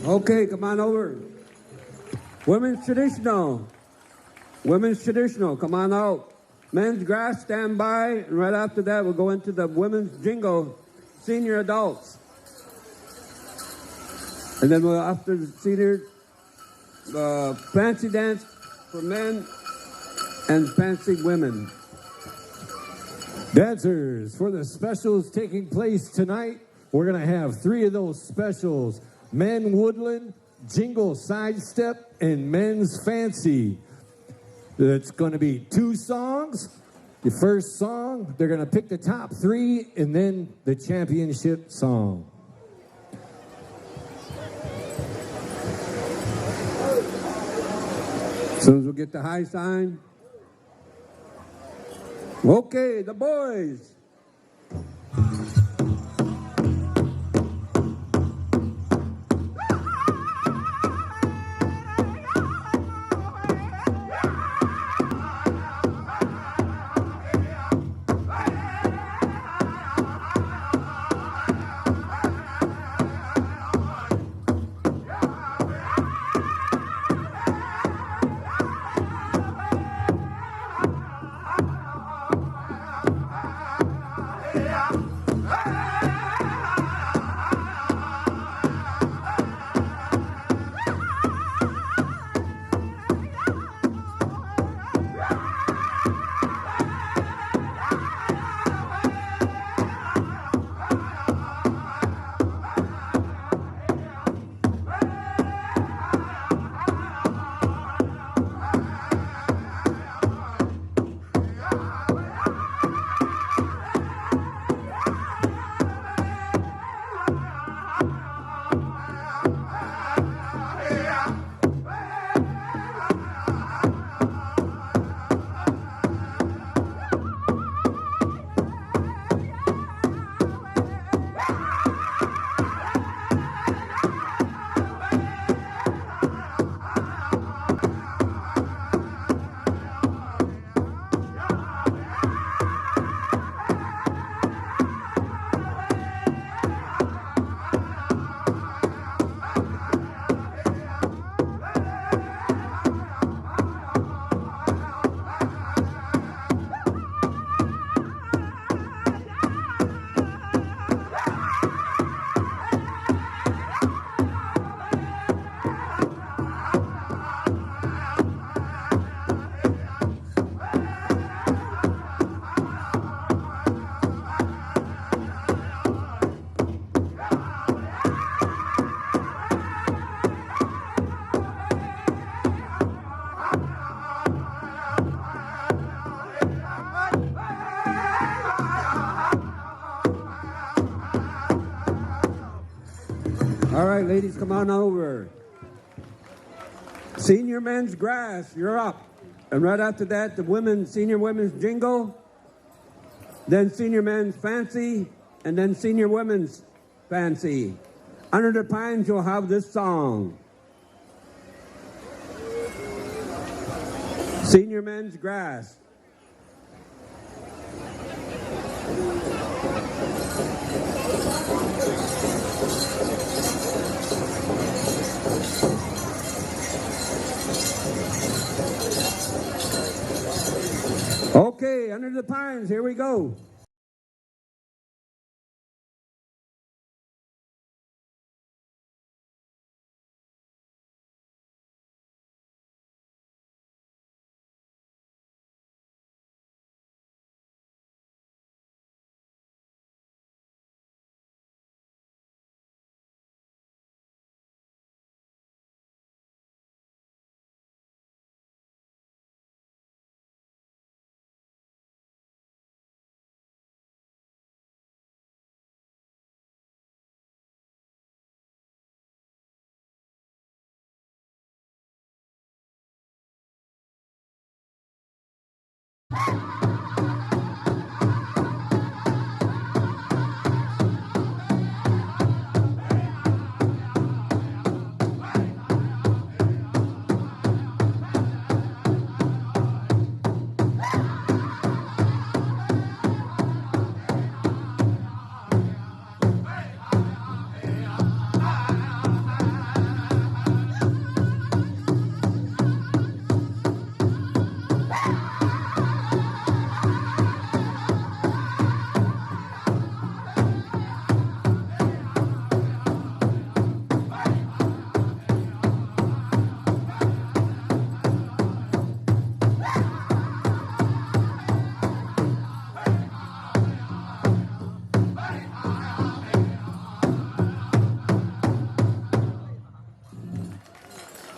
Okay, come on over. Women's traditional. Women's traditional, come on out. Men's grass, stand by. And right after that, we'll go into the women's jingle, senior adults. And then we'll, after the senior, fancy dance for men and fancy women. Dancers, for the specials taking place tonight, we're going to have 3 of those specials. Men Woodland, Jingle Sidestep, and Men's Fancy. It's going to be 2 songs. The first song, they're going to pick the top 3, and then the championship song. As soon as we get the high sign. Okay, the boys. ladies, come on over. Senior men's grass, you're up. And right after that, the senior women's jingle, then senior men's fancy, and then senior women's fancy. Under the pines, you'll have this song. Senior men's grass. Okay, under the pines, here we go.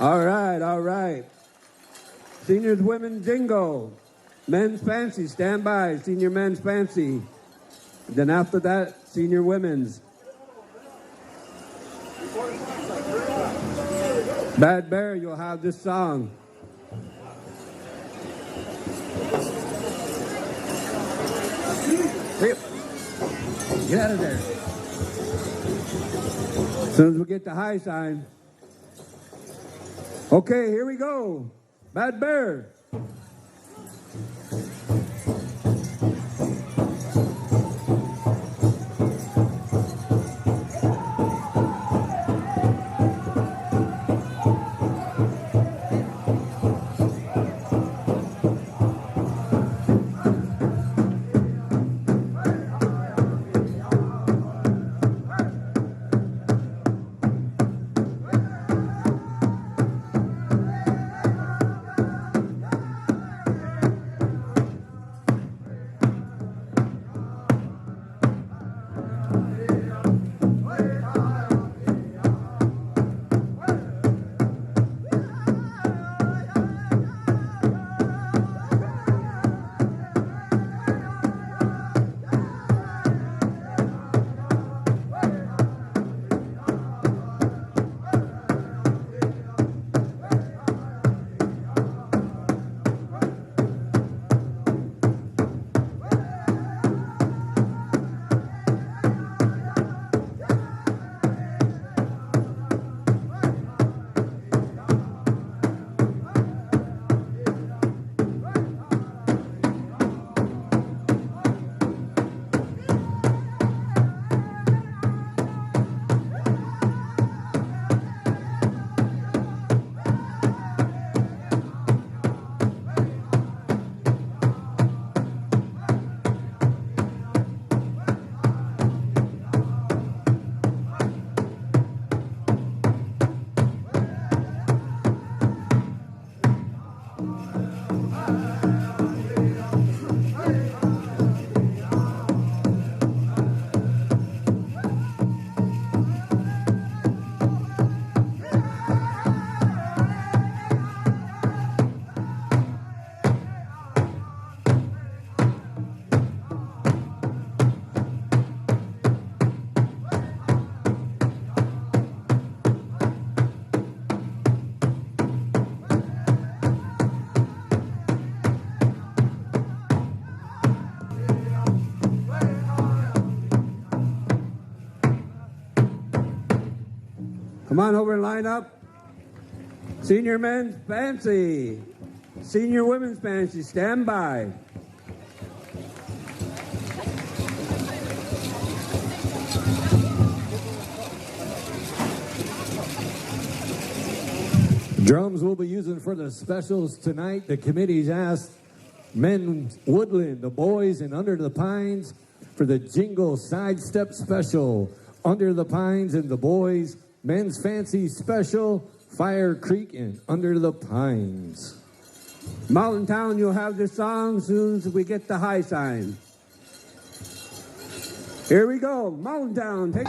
All right. Seniors women's jingle. Men's fancy, stand by. Senior men's fancy. Then after that, senior women's. Bad Bear, you'll have this song. Get out of there. As soon as we get the high sign. Okay, here we go. Bad Bear. Come on over and line up. Senior men's fancy. Senior women's fancy, stand by. Drums we'll be using for the specials tonight. The committee's asked Men Woodland, the boys, and Under the Pines for the Jingle Sidestep Special. Under the Pines and the boys, Men's Fancy Special, Fire Creek and Under the Pines. Mountain Town, you'll have this song as soon as we get the high sign. Here we go. Mountain Town, take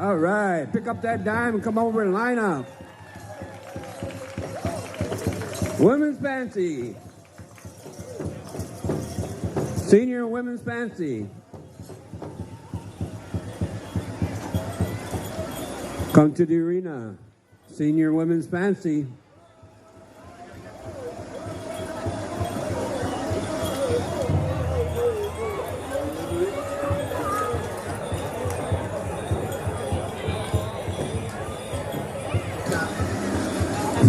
All right, pick up that dime and come over and line up. Women's Fancy. Senior Women's Fancy. Come to the arena. Senior Women's Fancy.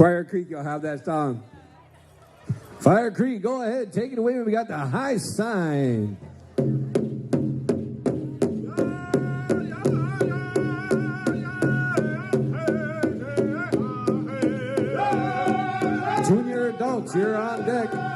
Fire Creek, you'll have that song. Fire Creek, go ahead, take it away. We got the high sign. Junior adults, you're on deck.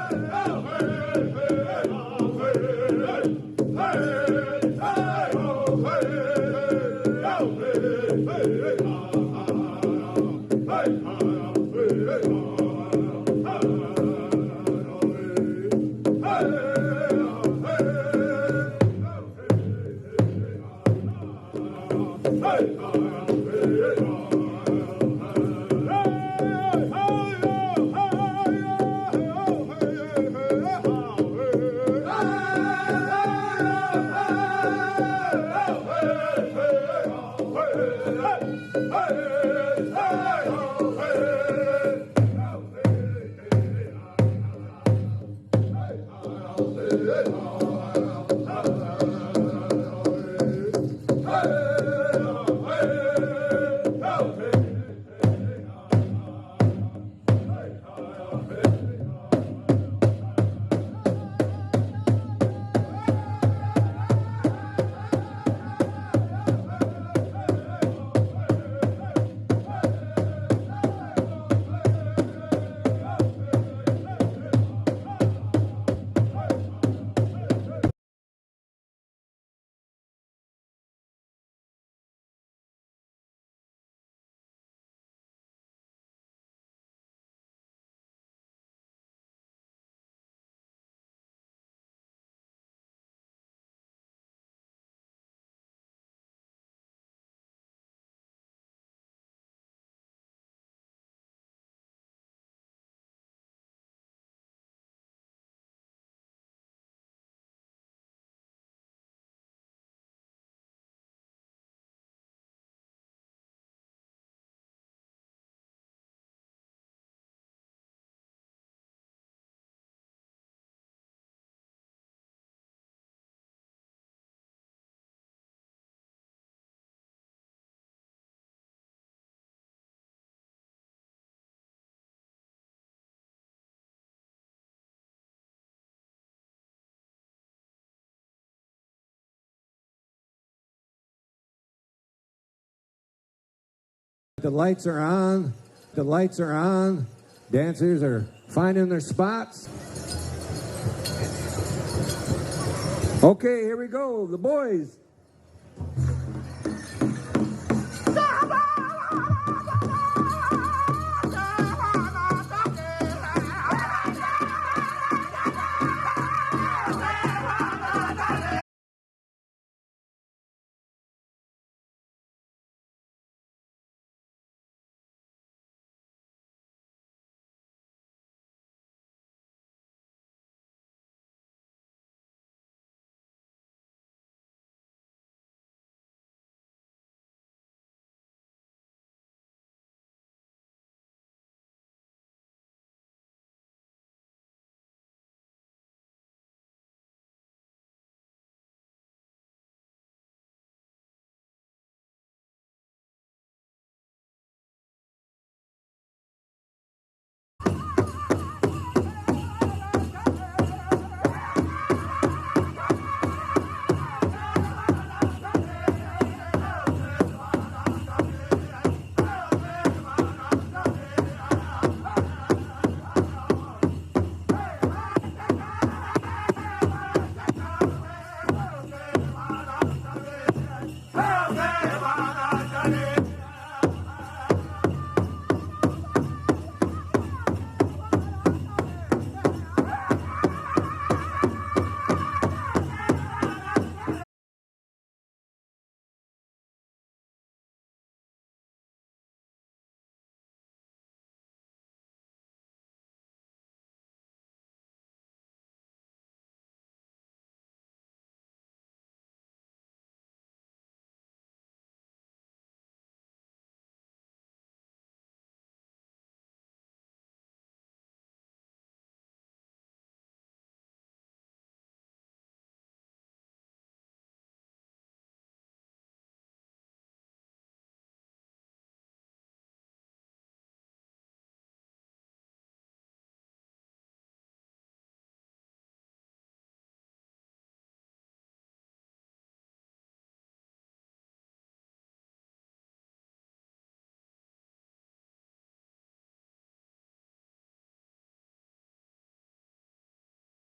The lights are on. The lights are on. Dancers are finding their spots. Okay, here we go. The boys.